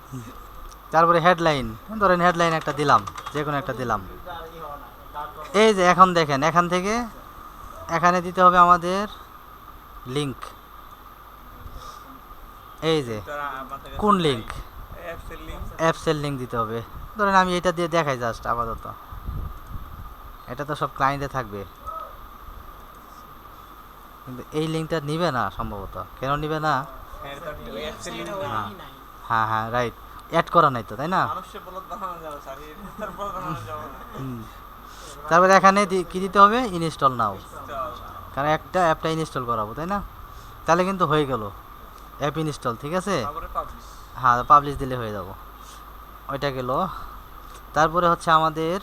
তারপরে হেডলাইন, ধরেন হেডলাইন একটা দিলাম, যে কোনো একটা দিলাম। আর ই হবে না। ডাউট করো। এই যে এখন দেখেন, এখান থেকে এখানে দিতে হবে আমাদের লিংক। এই যে কোন লিংক? অ্যাপসের লিংক। অ্যাপসের লিংক দিতে হবে। ধরেন আমি এটা দিয়ে দেখাই জাস্ট আপাতত, এটা তো সব ক্লায়েন্টে থাকবে, কিন্তু এই লিঙ্কটা নিবে না সম্ভবত। কেন নিবে না? অ্যাপসের লিংক হ্যাঁ হ্যাঁ হ্যাঁ, রাইট, অ্যাড করা নাই তো, তাই না? মানুষের বলদ বানানো যাবে স্যার, তারপর বানানো যাবে না। হুম। তারপরে এখানে কি দিতে হবে? ইনস্টল নাও, চল। কারণ একটা অ্যাপটা ইনস্টল করাবো, তাই না? তাহলে কিন্তু হয়ে গেল অ্যাপ ইনস্টল, ঠিক আছে। তারপরে পাবলিশ। হ্যাঁ, পাবলিশ দিলে হয়ে যাব, ওইটা গেল। তারপরে হচ্ছে আমাদের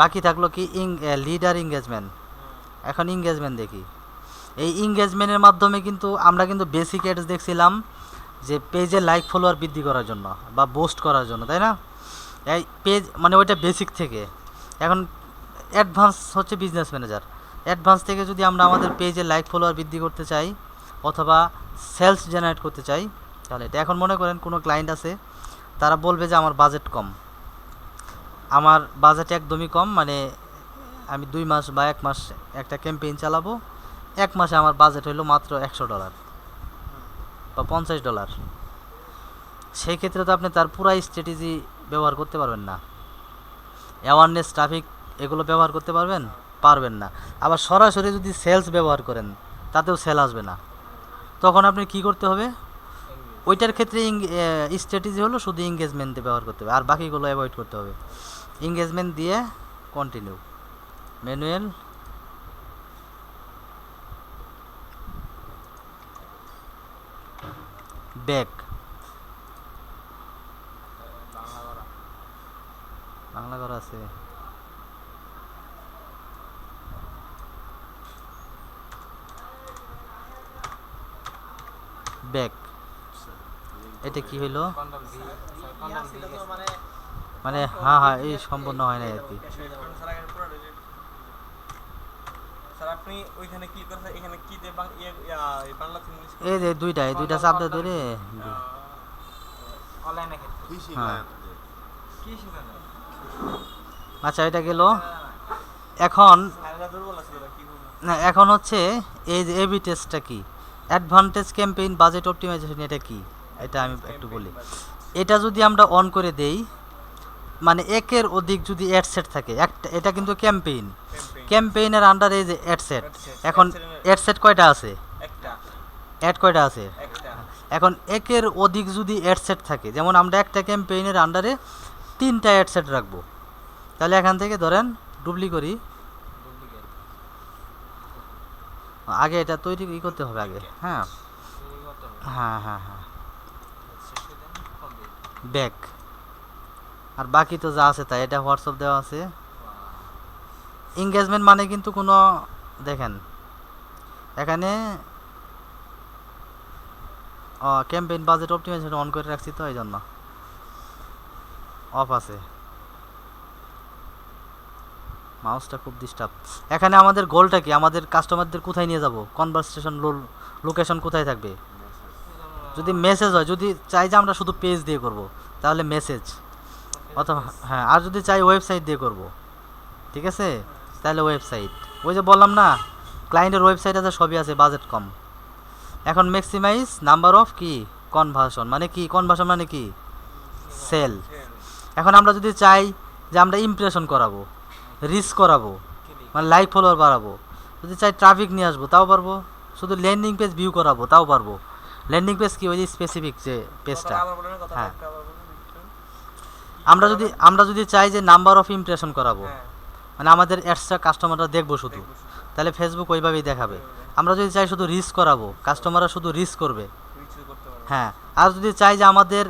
বাকি থাকলো কি লিডার এঙ্গেজমেন্ট। এখন এঙ্গেজমেন্ট দেখি। এই এঙ্গেজমেন্টের মাধ্যমে কিন্তু আমরা কিন্তু বেসিক অ্যাডস দেখছিলাম যে পেজে লাইক ফলোয়ার বৃদ্ধি করার জন্য বা বুস্ট করার জন্য, তাই না? এই পেজ মানে ওইটা বেসিক থেকে। এখন অ্যাডভান্স হচ্ছে বিজনেস ম্যানেজার। অ্যাডভান্স থেকে যদি আমরা আমাদের পেজে লাইক ফলোয়ার বৃদ্ধি করতে চাই অথবা সেলস জেনারেট করতে চাই, তাহলে এটা এখন মনে করেন কোনো ক্লায়েন্ট আছে, তারা বলবে যে আমার বাজেট কম, আমার বাজেট একদমই কম, মানে আমি 2 মাস বা 1 মাস একটা ক্যাম্পেইন চালাবো, 1 মাসে আমার বাজেট হলো মাত্র $100 বা $50। সেই ক্ষেত্রে তো আপনি তার পুরাই স্ট্র্যাটেজি ব্যবহার করতে পারবেন না। অ্যাওয়ারনেস, ট্রাফিক, এগুলো ব্যবহার করতে পারবেন না। আবার সরাসরি যদি সেলস ব্যবহার করেন তাতেও সেল আসবে না। তখন আপনি কি করতে হবে? ওইটার ক্ষেত্রে স্ট্র্যাটেজি হলো শুধু এঙ্গেজমেন্ট দিয়ে ব্যবহার করতে হবে, আর বাকিগুলো অ্যাভয়েড করতে হবে। এঙ্গেজমেন্ট দিয়ে কন্টিনিউ, ম্যানুয়াল, ব্যাক, বাংলা করা আছে। ব্যাক, এটা কি হইলো? কন্ডম ভি কন্ডম ভি তো মানে মানে হ্যাঁ হ্যাঁ, এই সম্পূর্ণ হয় না আর কি। স্যার আগে পুরো ডিলিট। স্যার আপনি ওইখানে ক্লিক করেন, এখানে কি দিয়ে বাংলা থেকে ইংলিশ এই যে দুইটা চাপ দিয়ে ধরে। অনলাইনে ক্ষেত্রে কি হ্যাঁ। শিখলেন? কি শিখানো? আচ্ছা, এটা গেল। এখন স্যাররা দুর্বল আছে ওরা কি বলবো। না, এখন হচ্ছে এই যে এবি টেস্টটা কি, অ্যাডভান্টেজ ক্যাম্পেইন বাজেট অপটিমাইজেশন, এটা কি? এটা আমি একটু বলি। এটা যদি আমরা অন করে দেই, মানে একের অধিক যদি অ্যাড সেট থাকে, একটা, এটা কিন্তু ক্যাম্পেইন, ক্যাম্পেইনের আন্ডারে এই যে অ্যাড সেট। এখন অ্যাড সেট কয়টা আছে? একটা অ্যাড কয়টা আছে? একটা এখন একের অধিক যদি অ্যাড সেট থাকে, যেমন আমরা একটা ক্যাম্পেইনের আন্ডারে 3টা অ্যাড সেট রাখবো, তাহলে এখান থেকে ধরেন ডুপ্লি করি, ডুপ্লিকেট আগে এটা তৈরি করতে হবে আগে। হ্যাঁ তৈরি করতে হবে। হ্যাঁ হ্যাঁ হ্যাঁ, শেষ করে দেন। ব্যাক, আর বাকি তো যা আছে তাই। এটা হোয়াটসঅ্যাপ দেওয়া আছে। এঙ্গেজমেন্ট মানে কিন্তু কোনো, দেখেন এখানে ক্যাম্পেইন বাজেট অপটিমাইজেশন অন করে রাখছি তো এই জন্য অফ আছে। মাউসটা খুব ডিস্টার্ব। এখানে আমাদের গোলটা কি, আমাদের কাস্টমারদের কোথায় নিয়ে যাব, কনভারসেশন লোকেশন কোথায় থাকবে। যদি মেসেজ হয়, যদি চাই যে আমরা শুধু পেজ দিয়ে করব তাহলে মেসেজ, অথবা হ্যাঁ, আর যদি চাই ওয়েবসাইট দিয়ে করব, ঠিক আছে, তাহলে ওয়েবসাইট। ওই যে বললাম না, ক্লায়েন্টের ওয়েবসাইট আছে, সবই আছে, বাজেট কম। এখন ম্যাক্সিমাইজ নাম্বার অফ কি কনভার্সন, মানে কি কনভার্সন মানে কি সেল। এখন আমরা যদি চাই যে আমরা ইমপ্রেশন করাবো, রিচ করাবো, মানে লাইক ফলোয়ার বাড়াবো, যদি চাই ট্রাফিক নিয়ে আসবো তাও পারবো, শুধু ল্যান্ডিং পেজ ভিউ করাবো তাও পারবো। ল্যান্ডিং পেজ কি, ওই যে স্পেসিফিক যে পেজটা। হ্যাঁ, আমরা যদি চাই যে নাম্বার অফ ইমপ্রেশন করাবো, মানে আমাদের অ্যাডসটা কাস্টমাররা দেখবো শুধু, তাহলে ফেসবুক ওইভাবেই দেখাবে। আমরা যদি চাই শুধু রিচ করাবো, কাস্টমাররা শুধু রিচ করবে। হ্যাঁ, আর যদি চাই যে আমাদের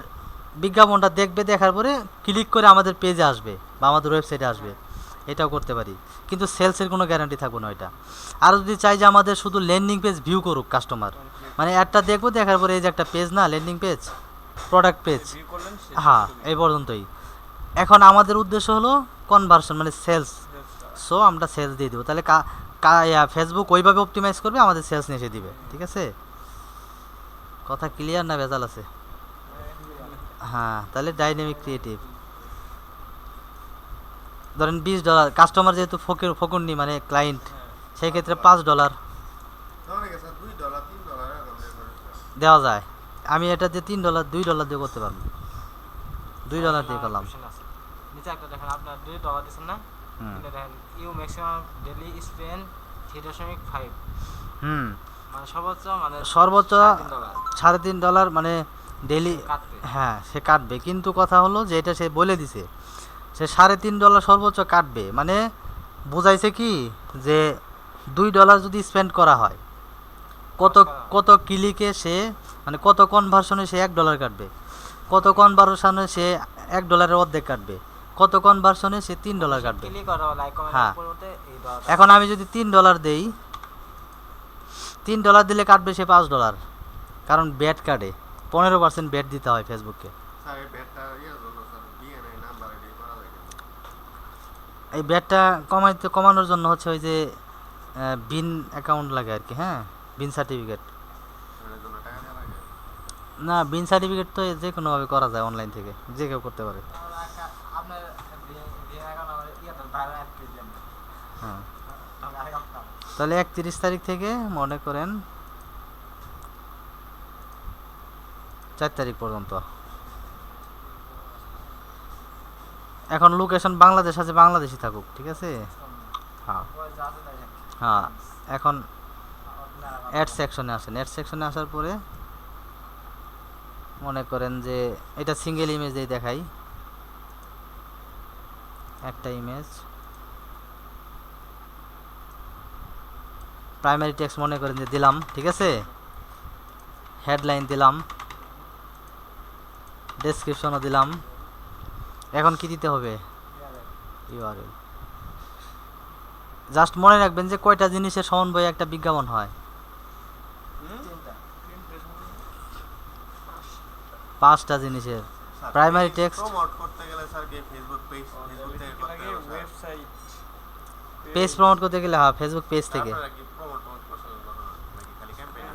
বিজ্ঞাপনটা দেখবে, দেখার পরে ক্লিক করে আমাদের পেজে আসবে বা আমাদের ওয়েবসাইটে আসবে, এটাও করতে পারি, কিন্তু সেলসের কোনো গ্যারান্টি থাকবে না এটা। আর যদি চাই যে আমাদের শুধু ল্যান্ডিং পেজ ভিউ করুক কাস্টমার, মানে অ্যাডটা দেখবো, দেখার পরে এই যে একটা পেজ না, ল্যান্ডিং পেজ, প্রোডাক্ট পেজ, হ্যাঁ এই পর্যন্তই। এখন আমাদের উদ্দেশ্য হলো কনভার্সন, মানে সেলস। সো আমরা সেলস দিয়ে দেবো, তাহলে ফেসবুক ওইভাবে অপটিমাইজ করবে, আমাদের সেলস নিয়ে এসে দিবে। ঠিক আছে, কথা ক্লিয়ার না ভেজাল আছে? হ্যাঁ, তাহলে ডাইনামিক ক্রিয়েটিভ, ধরেন $20, কাস্টমার যেহেতু ফকুন্নি মানে ক্লায়েন্ট, সেই ক্ষেত্রে $5 $2 $3 এরকম দেওয়া যায়। আমি এটা দিয়ে $3 $2 দিয়ে করতে পারবো, $2 দিয়ে করলাম। নিচে একটা দেখেন, আপনার $2 দিচ্ছেন না, এটা দেখেন ইউ ম্যাক্সিমাম ডেইলি স্পেন্ড 3.5, মানে সর্বোচ্চ $3.5 মানে ডেইলি। হ্যাঁ, সে কাটবে, কিন্তু কথা হলো যে এটা সে বলে দিছে সে $3.5 সর্বোচ্চ কাটবে, মানে বোঝাইছে কি যে $2 যদি স্পেন্ড করা হয়, কত ক্লিকে সে, মানে কত কনভার্সনে সে $1 কাটবে, কত কনভার্সনে সে $1 অর্ধেক কাটবে, কত কনভার্সনে সে $3 কাটবে। হ্যাঁ, এখন আমি যদি $3 দেই, $3 দিলে কাটবে সে $5, কারণ ব্যাট কাটে, 15% ব্যাট দিতে হয় ফেসবুককে। এই ব্যাটটা কমানোর জন্য হচ্ছে ওই যে বিন অ্যাকাউন্ট লাগে আর কি। হ্যাঁ, বিন সার্টিফিকেট না, বিন সার্টিফিকেট তো যে কোনোভাবে করা যায়, অনলাইন থেকে যে কেউ করতে পারে। হ্যাঁ, তাহলে 31 তারিখ থেকে মনে করেন 4 তারিখ পর্যন্ত। এখন লোকেশন বাংলাদেশ আছে, বাংলাদেশই থাকুক, ঠিক আছে। হ্যাঁ হ্যাঁ, এখন অ্যাড সেকশনে আসেন। অ্যাড সেকশনে আসার পরে মনে করেন যে এটা সিঙ্গেল ইমেজেই দেখাই, একটা ইমেজ, প্রাইমারি টেক্সট মনে করেন যে দিলাম, ঠিক আছে, হেডলাইন দিলাম, ডেসক্রিপশনও দিলাম। এখন কি দিতে হবে, ইউআরএল। জাস্ট মনে রাখবেন যে কয়টা জিনিসের সমন্বয়ে একটা বিজ্ঞাপন হয়, 5টা জিনিসের। প্রাইমারি টেক্সট প্রমোট করতে গেলে স্যার কি ফেসবুক পেজ থেকে করতে হবে, ওয়েবসাইট পেজ প্রমোট করতে গেলে হ্যাঁ ফেসবুক পেজ থেকে। আপনারা কি প্রমোট করছেন নাকি খালি ক্যাম্পেইন?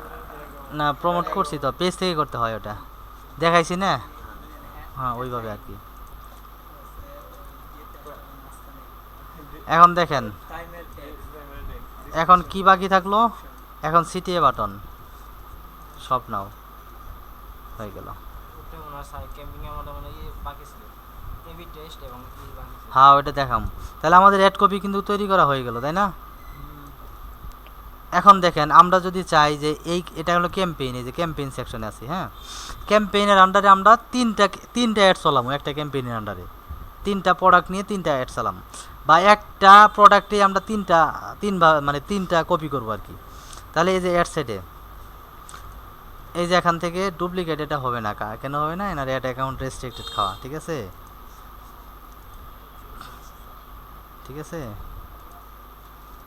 না, প্রমোট করছি তো, পেজ থেকে করতে হয়, ওটা দেখাইছি না। হ্যাঁ, ওইভাবে আর কি। এখন দেখেন, এখন কি বাকি থাকলো, এখন সিটিএ বাটন, সব নাও হয়ে গেল। হ্যাঁ, ওইটা দেখাম। তাহলে আমাদের অ্যাড কপি কিন্তু তৈরি করা হয়ে গেল, তাই না? এখন দেখেন, আমরা যদি চাই যে এটা হলো ক্যাম্পেইন, এই যে ক্যাম্পেইন সেকশনে আছি। হ্যাঁ, ক্যাম্পেইনের আন্ডারে আমরা তিনটা অ্যাড চালাম, একটা ক্যাম্পেইনের আন্ডারে 3টা প্রোডাক্ট নিয়ে 3টা অ্যাড চালাম, বা একটা প্রোডাক্টে আমরা তিনটা কপি করবো আর কি। তাহলে এই যে অ্যাড সেটে এই যে এখান থেকে ডুপ্লিকেট এটা হবে না, কেন হবে না? এনার অ্যাড অ্যাকাউন্ট রেস্ট্রিক্টেড খাওয়া, ঠিক আছে? ঠিক আছে,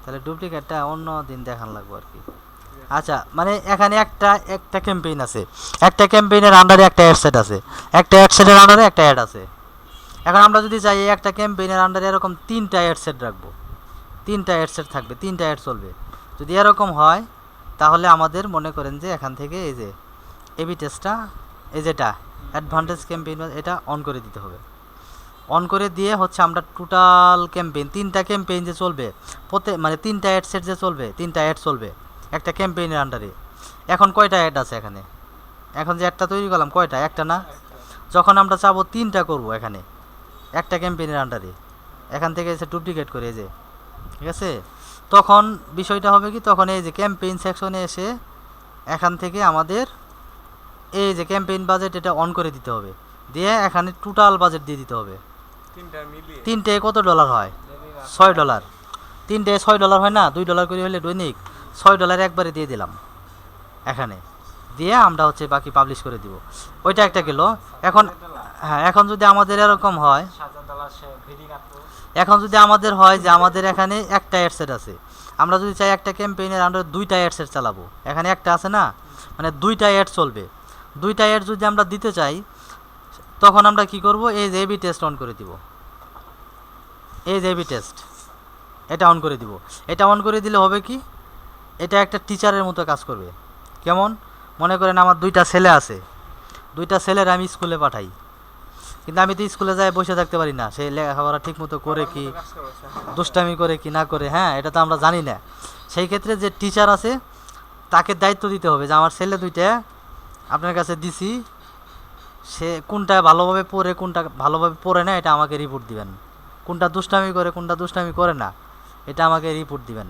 তাহলে ডুপ্লিকেটটা অন্য দিন দেখান লাগবে আর কি। আচ্ছা, মানে এখানে একটা ক্যাম্পেইন আছে, একটা ক্যাম্পেইনের আন্ডারে একটা অ্যাড সেট আছে, একটা অ্যাড সেটের আন্ডারে একটা অ্যাড আছে। এখন আমরা যদি চাই এই একটা ক্যাম্পেইনের আন্ডারে এরকম 3টা অ্যাড সেট রাখবো, 3টা অ্যাড সেট থাকবে, 3টা অ্যাড চলবে, যদি এরকম হয় তাহলে আমাদের মনে করেন যে এখান থেকে এই যে এবি টেস্টটা, এই যেটা অ্যাডভান্টেজ ক্যাম্পেইন, এটা অন করে দিতে হবে। অন করে দিয়ে হচ্ছে আমরা টোটাল ক্যাম্পেইন, 3টা ক্যাম্পেইন যে চলবে, মানে 3টা অ্যাড সেট যে চলবে, 3টা অ্যাড চলবে একটা ক্যাম্পেইনের আন্ডারে। এখন কয়টা অ্যাড আছে এখানে? এখন যে একটা তৈরি করলাম, কয়টা? একটা না? যখন আমরা চাবো 3টা করব এখানে একটা ক্যাম্পেইনের আন্ডারে, এখান থেকে এসে ডুপ্লিকেট করে এই যে, ঠিক আছে? তখন বিষয়টা হবে কি, তখন এই যে ক্যাম্পেইন সেকশনে এসে এখান থেকে আমাদের এই যে ক্যাম্পেইন বাজেট এটা অন করে দিতে হবে, দিয়ে এখানে টোটাল বাজেট দিয়ে দিতে হবে। 3টা মিলিয়ে 3টে কত ডলার হয়? $6। 3টে $6 হয় না? $2 করে হলে দৈনিক $6 একবারে দিয়ে দিলাম এখানে, দিয়ে আমরা হচ্ছে বাকি পাবলিশ করে দিব। ওইটা একটা গেল। এখন হ্যাঁ, এখন যদি আমাদের এরকম হয়, $7 সে ভিডি কাটবো। এখন যদি আমাদের হয় যে আমাদের এখানে একটা অ্যাড সেট আছে, আমরা যদি চাই একটা ক্যাম্পেইনের আন্ডারে 2টা অ্যাড সেট চালাবো, এখানে একটা আছে না, মানে 2টা অ্যাড চলবে, 2টা অ্যাড যদি আমরা দিতে চাই তখন আমরা কি করব, এই যে এবি টেস্ট অন করে দিব, এই যে এবি টেস্ট এটা অন করে দিব। এটা অন করে দিলে হবে কি, এটা একটা টিচারের মতো কাজ করবে। কেমন? মনে করেন আমার 2টা ছেলে আছে, 2টা ছেলের আমি স্কুলে পাঠাই, কিন্তু আমি তো স্কুলে যাই বসে থাকতে পারি না, সে লেখাপড়া ঠিক মতো করে কি কাজ করছে। দুষ্টামি করে কি না করে, হ্যাঁ এটা তো আমরা জানি না। সেই ক্ষেত্রে যে টিচার আছে তাকে দায়িত্ব দিতে হবে যে আমার ছেলে 2টা আপনার কাছে দিছি, সে কোনটা ভালোভাবে পড়ে কোনটা ভালোভাবে পড়ে না এটা আমাকে রিপোর্ট দিবেন, কোনটা দুষ্টামি করে কোনটা দুষ্টামি করে না এটা আমাকে রিপোর্ট দিবেন।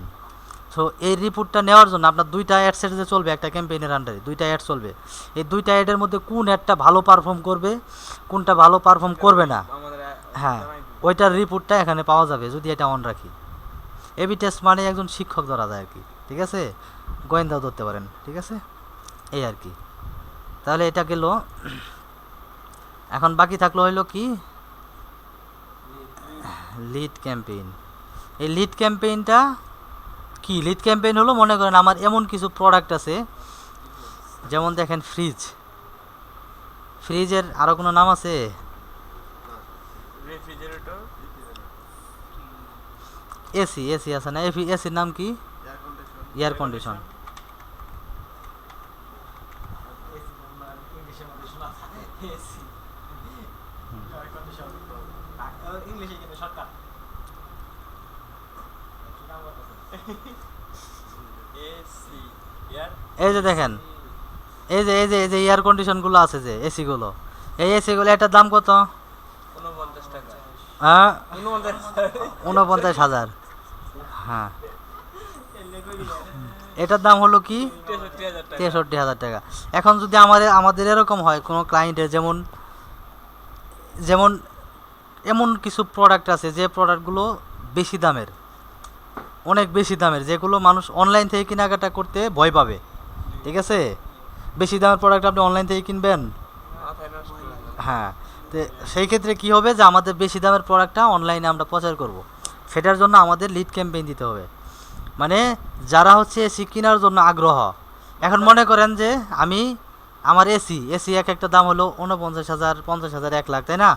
সো এই রিপোর্টটা নেওয়ার জন্য আপনার 2টা অ্যাড সেট যে চলবে একটা ক্যাম্পেইনের আন্ডারে, 2টা অ্যাড চলবে, এই 2টা অ্যাডের মধ্যে কোন অ্যাডটা ভালো পারফর্ম করবে কোনটা ভালো পারফর্ম করবে না, আমাদের হ্যাঁ জানাই দিবে। ওইটার রিপোর্টটা এখানে পাওয়া যাবে যদি এটা অন রাখি। এবি টেস্ট মানে একজন শিক্ষক ধরা যায় আর কি, ঠিক আছে? গোয়েন্দাও ধরতে পারেন, ঠিক আছে? এই আর কি। তাহলে এটা গেল। এখন বাকি থাকলো হইলো কি, লিড ক্যাম্পেইন। এই লিড ক্যাম্পেইনটা কি? লিড ক্যাম্পেইন হলো, মনে করেন আমার এমন কিছু প্রোডাক্ট আছে, যেমন দেখেন ফ্রিজ, ফ্রিজের আরও কোনো নাম আছে? রেফ্রিজারেটর, এসি, এসি আছে না? এসির নাম কি? Air condition. ইংলিশের মধ্যে শোনা এসি এয়ার কন্ডিশন, ইংলিশে কিন্তু শর্টকাট। এসি, এয়ার, এই যে দেখেন, এই যে এয়ার কন্ডিশনগুলো আছে যে এসিগুলো, এই এসিগুলো এটার দাম কত? 49 টাকা। হ্যাঁ 49 49,000। হ্যাঁ, এটার দাম হলো কি 63,000 টাকা। 63,000 টাকা। এখন যদি আমাদের এরকম হয় কোনো ক্লায়েন্টের, যেমন যেমন এমন কিছু প্রোডাক্ট আছে যে প্রোডাক্টগুলো বেশি দামের, অনেক বেশি দামের, যেগুলো মানুষ অনলাইন থেকে কেনাকাটা করতে ভয় পাবে, ঠিক আছে? বেশি দামের প্রোডাক্ট আপনি অনলাইন থেকে কিনবেন, মাথায় নষ্ট হয়ে যায়। হ্যাঁ, তো সেই ক্ষেত্রে কি হবে যে আমাদের বেশি দামের প্রোডাক্টটা অনলাইনে আমরা প্রচার করব, সেটার জন্য আমাদের লিড ক্যাম্পেইন দিতে হবে। মানে যারা হচ্ছে এসি কেনার জন্য আগ্রহ, এখন মনে করেন যে আমার এসি এক একটা দাম হলো 49,000, 50,000, 1 লাখ, তাই না?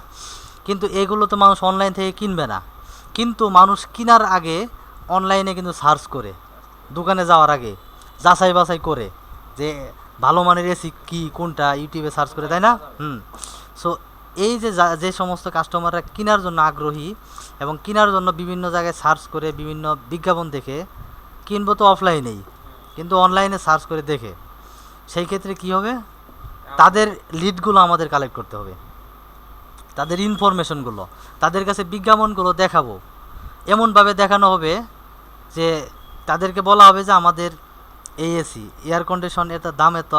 কিন্তু এগুলো তো মানুষ অনলাইন থেকে কিনবে না, কিন্তু মানুষ কেনার আগে অনলাইনে কিন্তু সার্চ করে, দোকানে যাওয়ার আগে যাচাই বাছাই করে যে ভালো মানের এসি কি কোনটা, ইউটিউবে সার্চ করে, তাই না? সো এই যে যে সমস্ত কাস্টমাররা কেনার জন্য আগ্রহী এবং কেনার জন্য বিভিন্ন জায়গায় সার্চ করে বিভিন্ন বিজ্ঞাপন দেখে কিনবো, তো অফলাইনেই কিন্তু অনলাইনে সার্চ করে দেখে, সেই ক্ষেত্রে কি হবে, তাদের লিডগুলো আমাদের কালেক্ট করতে হবে, তাদের ইনফরমেশনগুলো, তাদের কাছে বিজ্ঞাপনগুলো দেখাবো, এমনভাবে দেখানো হবে যে তাদেরকে বলা হবে যে আমাদের এই এসি এয়ার কন্ডিশন এত দাম এত,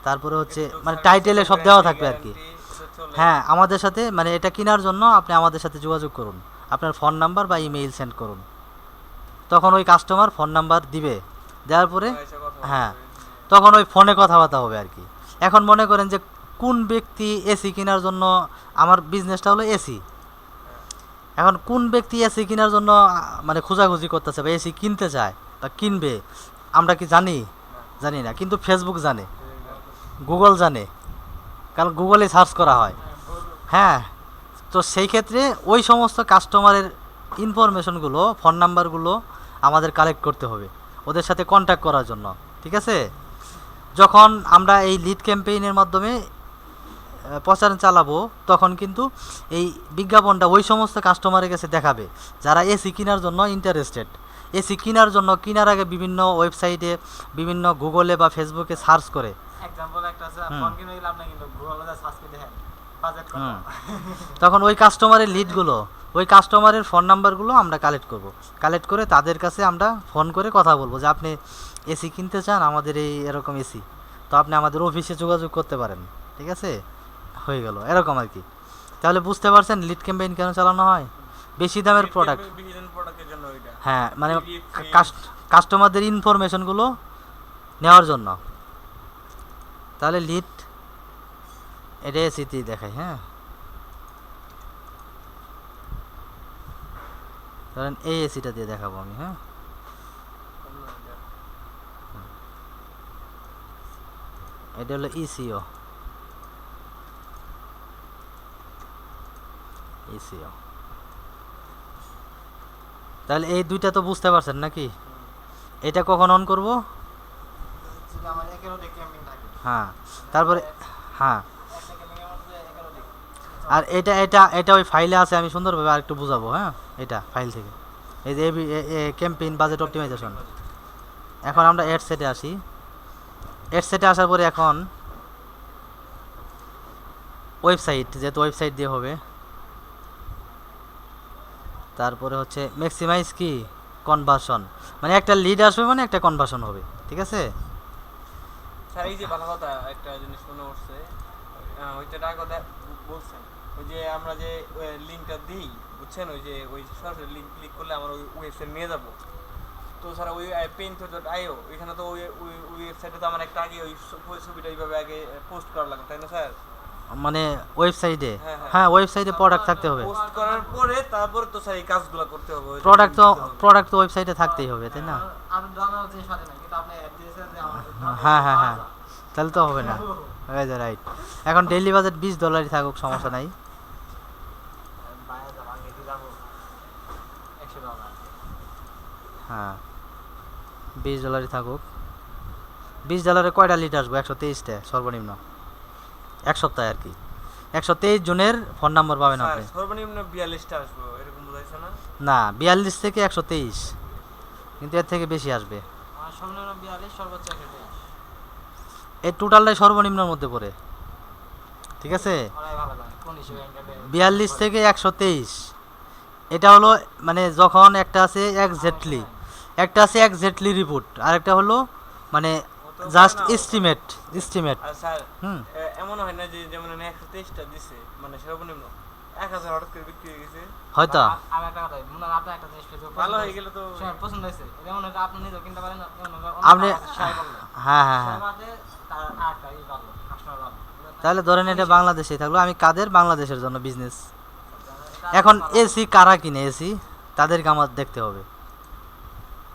তারপরে হচ্ছে মানে টাইটেলে সব দেওয়া থাকবে আর কি। হ্যাঁ, আমাদের সাথে মানে এটা কেনার জন্য আপনি আমাদের সাথে যোগাযোগ করুন, আপনার ফোন নাম্বার বা ইমেইল সেন্ড করুন, তখন ওই কাস্টমার ফোন নাম্বার দিবে, দেওয়ার পরে হ্যাঁ তখন ওই ফোনে কথাবার্তা হবে আর কি। এখন মনে করেন যে কোন ব্যক্তি এসি কেনার জন্য, আমার বিজনেসটা হলো এসি, এখন কোন ব্যক্তি এসি কেনার জন্য মানে খোঁজাখুঁজি করতেছে বা এসি কিনতে চায় বা কিনবে, আমরা কি জানি? জানি না, কিন্তু ফেসবুক জানে, গুগল জানে, কারণ গুগলে সার্চ করা হয়। হ্যাঁ, তো সেই ক্ষেত্রে ওই সমস্ত কাস্টমারের ইনফরমেশনগুলো, ফোন নাম্বারগুলো আমাদের কালেক্ট করতে হবে ওদের সাথে কন্ট্যাক্ট করার জন্য, ঠিক আছে? যখন আমরা এই লিড ক্যাম্পেইনের মাধ্যমে প্রচার চালাবো, তখন কিন্তু এই বিজ্ঞাপনটা ওই সমস্ত কাস্টমারের কাছে দেখাবে যারা এসি কেনার জন্য ইন্টারেস্টেড। এসি কেনার জন্য কেনার আগে বিভিন্ন ওয়েবসাইটে, বিভিন্ন গুগলে বা ফেসবুকে সার্চ করে। এক্সাম্পল একটা আছে, হুম। ফোন কিনে দিলাম না কিন্তু গুগলে সার্চ করে দেখেন বাজেট কত। তখন ওই কাস্টমারের লিডগুলো, ওই কাস্টমারের ফোন নাম্বারগুলো আমরা কালেক্ট করব। কালেক্ট করে তাদের কাছে আমরা ফোন করে কথা বলবো যে আপনি এসি কিনতে চান, আমাদের এই এরকম এসি, তো আপনি আমাদের অফিসে যোগাযোগ করতে পারেন, ঠিক আছে? হয়ে গেল এরকম আর কি। তাহলে বুঝতে পারছেন লিড ক্যাম্পেইন কেন চালানো হয়? বেশি দামের প্রোডাক্ট, প্রোডাক্টের জন্য ওইটা হ্যাঁ, মানে Free, কাস্টমারদের ইনফরমেশনগুলো নেওয়ার জন্য। তাহলে লিড এটা এসিতেই দেখাই। হ্যাঁ, ধরেন এই এসিটা দিয়ে দেখাবো আমি। হ্যাঁ, এটা হলো ইসিও, ইসিও। তাহলে এই দুইটা তো বুঝতে পারছেন নাকি? এটা কখন অন করব? যদি আমার 11 ডে ক্যাম্পিং থাকে, হ্যাঁ, তারপরে হ্যাঁ, একটা ক্যাম্পিং এর মধ্যে 11 ডে। আর এটা এটা এটা ওই ফাইলে আছে, আমি সুন্দরভাবে আরেকটু বুঝাবো। হ্যাঁ, এটা ফাইল থেকে এই যে ক্যাম্পেইন বাজেট অপটিমাইজেশন। এখন আমরা এড সেটে আসি। এড সেটে আসার পরে এখন ওয়েবসাইট, যেহেতু ওয়েবসাইট দিয়ে হবে, তারপরে হচ্ছে ম্যাক্সিমাইজ কি কনভার্সন, মানে একটা লিড আসবে মানে একটা কনভার্সন হবে, ঠিক আছে? স্যার এই যে ভালো কথা একটা জিনিস মনে পড়ছে, ওইটা কথা বলছেন, ওই যে আমরা যে লিঙ্কটা দিই, বুঝছেন, ওই যে ওই সরাসরি লিঙ্ক ক্লিক করলে আমার ওই ওয়েবসাইট নিয়ে যাব। তো স্যার ওই paint.io ওইখানে তো ওই ওয়েবসাইটে তো আমার একটা আগে ওই ছবিটা এইভাবে আগে পোস্ট করা লাগবে, তাই না স্যার? মানে ওয়েবসাইটে, হ্যাঁ, হ্যাঁ। হ্যাঁ, ওয়েবসাইটে প্রোডাক্ট থাকতে হবে। পোস্ট করার পরে তারপরে তো স্যার এই কাজগুলো করতে হবে। ওই প্রোডাক্ট তো ওয়েবসাইটে থাকতেই হবে, তাই না? আমি জানার জিনিস পারি না, কিন্তু আপনি অ্যাড দিয়েছেন যে আমার হ্যাঁ হ্যাঁ হ্যাঁ, তাহলে তো হবে না। হয়ে যায়, রাইট। এখন ডেইলি বাজেট $20 থাকুক, সমস্যা নাই। বাইরে যাব, আগে দিয়ে যাব $100। হ্যাঁ, $20 থাকুক। $20 কয়টা লিড আসবো? 123টা সর্বনিম্ন, এক সপ্তাহে আর কি। 123 জনের ফোন নাম্বার পাবেন স্যার আপনি। সর্বনিম্ন 42টা আসবে, এরকম বোঝাইছে না? না, 42 থেকে 123, কিন্তু এর থেকে বেশি আসবে। আমার সর্বনিম্ন 42, সর্বোচ্চ 123। এই টোটালটাই সর্বনিম্নের মধ্যে পড়ে, ঠিক আছে? ওরাই ভালো জানে কোন হিসেবে এন্টারটেইন। 42 থেকে 123, এটা হলো মানে যখন একটা আছে এক্স্যাক্টলি, একটা আছে এক্স্যাক্টলি রিপোর্ট, আর একটা হলো মানে জাস্ট এস্টিমেট। আর স্যার হুম, এমন হয় না যে যেমন 123টা দিছে মানে সর্বনিম্ন 1000 হঠাৎ করে বিক্রি হয়ে গেছে, হয়তো। আমি একটা কথা মনে হয় আপনার একটা জিনিস পেয়েছে ভালো হয়ে গেলে তো পছন্দ হয়েছে, যেমন এটা আপনি নিজেও কিনতে পারেন, আপনি শেয়ার করলেন, হ্যাঁ হ্যাঁ হ্যাঁ, শেয়ার বাদে তার আটটা ই পারলো কাস্টমার পারলো। তাহলে ধরেন এটা বাংলাদেশেই থাকলো, আমি কাদের বাংলাদেশের জন্য বিজনেস। এখন এসি কারা কিনে, এসি তাদেরকে আমার দেখতে হবে।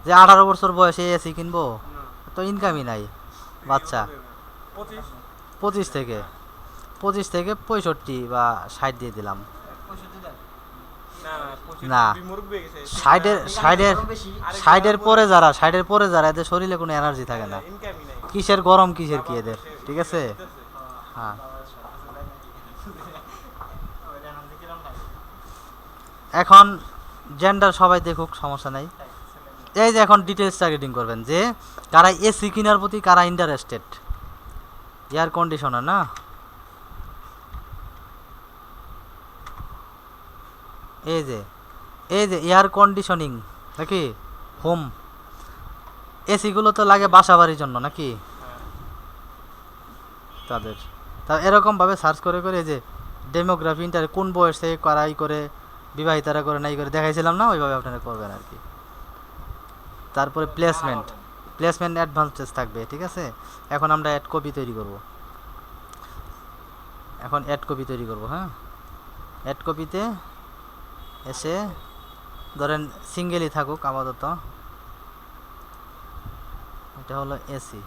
যে 18 বছর বয়সে এসি কিনবো, তো ইনকামই নাই। বাচ্চা 25 থেকে 65 বা 60 দিয়ে দিলাম। 65 দেন। না, 60-এর পরে যারা, 60-এর পরে যারা, এদের শরীরে কোনো এনার্জি থাকে না, ইনকামই নাই। কিসের গরম কিসের কি এদের, ঠিক আছে? হ্যাঁ, এখন জেন্ডার সবাই দেখুক, সমস্যা নাই। এই যে এখন ডিটেলস টার্গেটিং করবেন যে কারা এসি কেনার প্রতি কারা ইন্টারেস্টেড। এয়ার কন্ডিশনার না, এই যে এয়ার কন্ডিশনিং নাকি, হোম এসিগুলো তো লাগে বাসা বাড়ির জন্য নাকি তাদের। তা এরকমভাবে সার্চ করে করে এই যে ডেমোগ্রাফি ইন্টার কোন বয়স থেকে কারাই করে, বিবাহিতারা করে নাই করে দেখাইছিলাম না, ওইভাবে আপনারা করবেন আর কি। তারপরে প্লেসমেন্ট, প্লেসমেন্ট অ্যাডভান্টেজ থাকবে, ঠিক আছে। এখন আমরা অ্যাড কপি তৈরি করব, হ্যাঁ। অ্যাড কপিতে এসে ধরেন সিঙ্গেলই থাকুক আপাতত, এটা হলো এসি।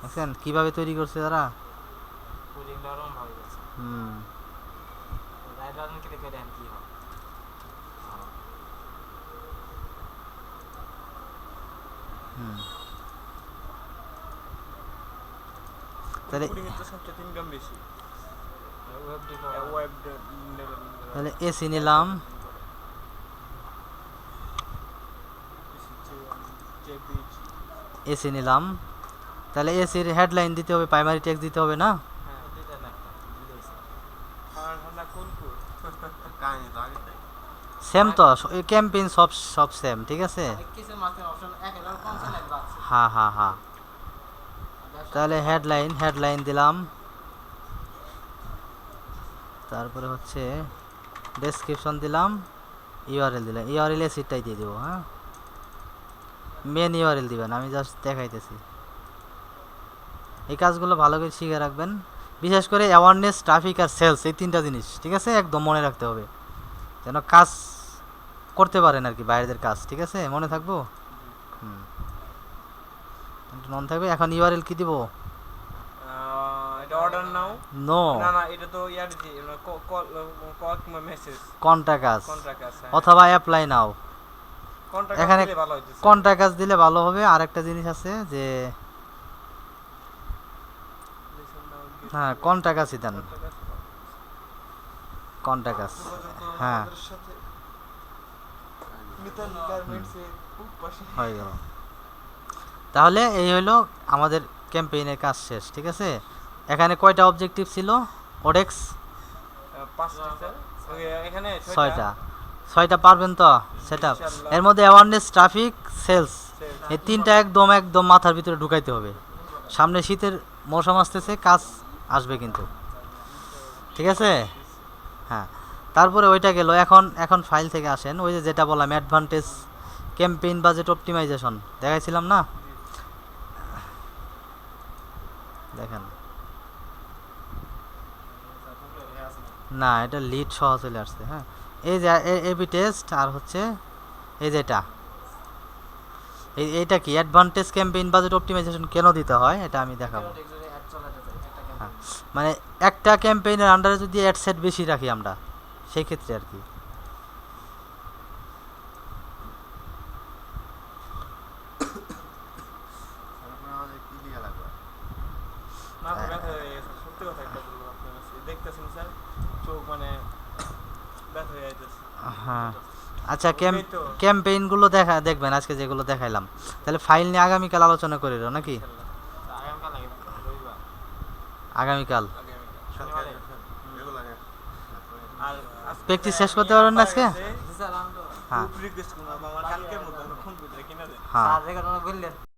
দেখছেন কীভাবে তৈরি করছে তারা। কোডিংটা আরো ভালো গেছে। রাইট বাটন ক্লিক করে দেন কি হয়। তাহলে কোডিং এর তো সবচেয়ে ইনকাম বেশি। ওয়েব ডেভেলপার ওয়েব তাহলে এসি নিলাম, এসি নিলাম। তাহলে এসির হেডলাইন দিতে হবে, প্রাইমারি টেক্সট দিতে হবে না। দিতে না দিতেছে। ঠান্ডা কোন কাহিনী তো আগে তাই সেম তো, ক্যাম্পেইন সব সেম, ঠিক আছে। কিছু মাঝখানে অপশন এক এলার কনসেন্ট এক বাড়ছে। হ্যাঁ। তাহলে হেডলাইন দিলাম, তারপরে হচ্ছে ডেসক্রিপশন দিলাম, ইউআরএল দিলাম। ইউআরএল এসিটাই দিয়ে দেবো, হ্যাঁ। মেন ইউআরএল দিবেন, আমি জাস্ট দেখাইতেছি। এই কাজগুলো ভালো করে শিখে রাখবেন, বিশেষ করে অ্যাওয়ারনেস, ট্রাফিক আর সেলস, এই তিনটা জিনিস, ঠিক আছে, একদম মনে রাখতে হবে যেন কাজ করতে পারেন আর কি, বাইরেদের কাজ, ঠিক আছে, মনে থাকবো। মনে থাকবে। এখন ইউআরএল কি দিব? এটা অর্ডার নাও। নো, না এটা তো ইয়ার দি কল মেসেজ কন্টাক্ট কন্ট্রাক্ট অথবা অ্যাপ্লাই নাও। কন্ট্রাক্ট এখানে দিলে ভালো হইতেছে। কন্টাক্ট দিলে ভালো হবে। আর একটা জিনিস আছে যে হ্যাঁ কন্টাক্টই দেন, কন্টাক্ট, হ্যাঁ মিতাল গার্মেন্টস এর খুব পাশে হয়ে গেল। তাহলে এই হলো আমাদের ক্যাম্পেইনের কাজ শেষ, ঠিক আছে। এখানে কয়টা অবজেক্টিভ ছিল? ওডেক্স 5টা স্যার। ওকে এখানে 6টা পারবেন তো সেটা। এর মধ্যে অ্যাওয়ারনেস, ট্রাফিক, সেলস, এই তিনটা একদম মাথার ভিতরে ঢুকাইতে হবে। সামনে শীতের মৌসুম আসতেছে, কাজ আসবে কিন্তু, ঠিক আছে। হ্যাঁ, তারপরে ওইটা গেল। এখন ফাইল থেকে আসেন, ওই যে যেটা বললাম অ্যাডভান্টেজ ক্যাম্পেইন বাজেট অপটিমাইজেশন দেখাইছিলাম না, দেখেন না, এটা লিড সহ চলে আসছে। হ্যাঁ, এই যে এবি টেস্ট আর হচ্ছে এই যেটা, এইটা কি অ্যাডভান্টেজ ক্যাম্পেইন বাজেট অপটিমাইজেশন কেন দিতে হয় এটা আমি দেখাবো। হ্যাঁ, মানে একটা ক্যাম্পেইনের আন্ডারে যদি অ্যাড সেট বেশি রাখি আমরা, সেই ক্ষেত্রে আর কি। আমাদের কি লিখা লাগবে? মাথা ব্যথা হয়ে গেছে। সত্যি কথা একটা বলবো আপনার কাছে। দেখতেছেন স্যার চোখ মানে ব্যথা হয়ে যাইতেছে। হ্যাঁ, আচ্ছা ওটাই তো। ক্যাম্পেইনগুলো দেখবেন আজকে যেগুলো দেখাইলাম। তাহলে ফাইল নিয়ে আগামীকাল আলোচনা করি নাকি? আগামীকাল লাগে রবিবার। আগামীকাল শনিবারে। রেগুলার আর প্র্যাকটিস শেষ করতে পারবেন না আজকে? স্যার আমি তো হ্যাঁ রিকোয়েস্ট করব আমার কালকের মধ্যে ফোন করে কিনা দেন। হ্যাঁ স্যার রেকর্ড বললেন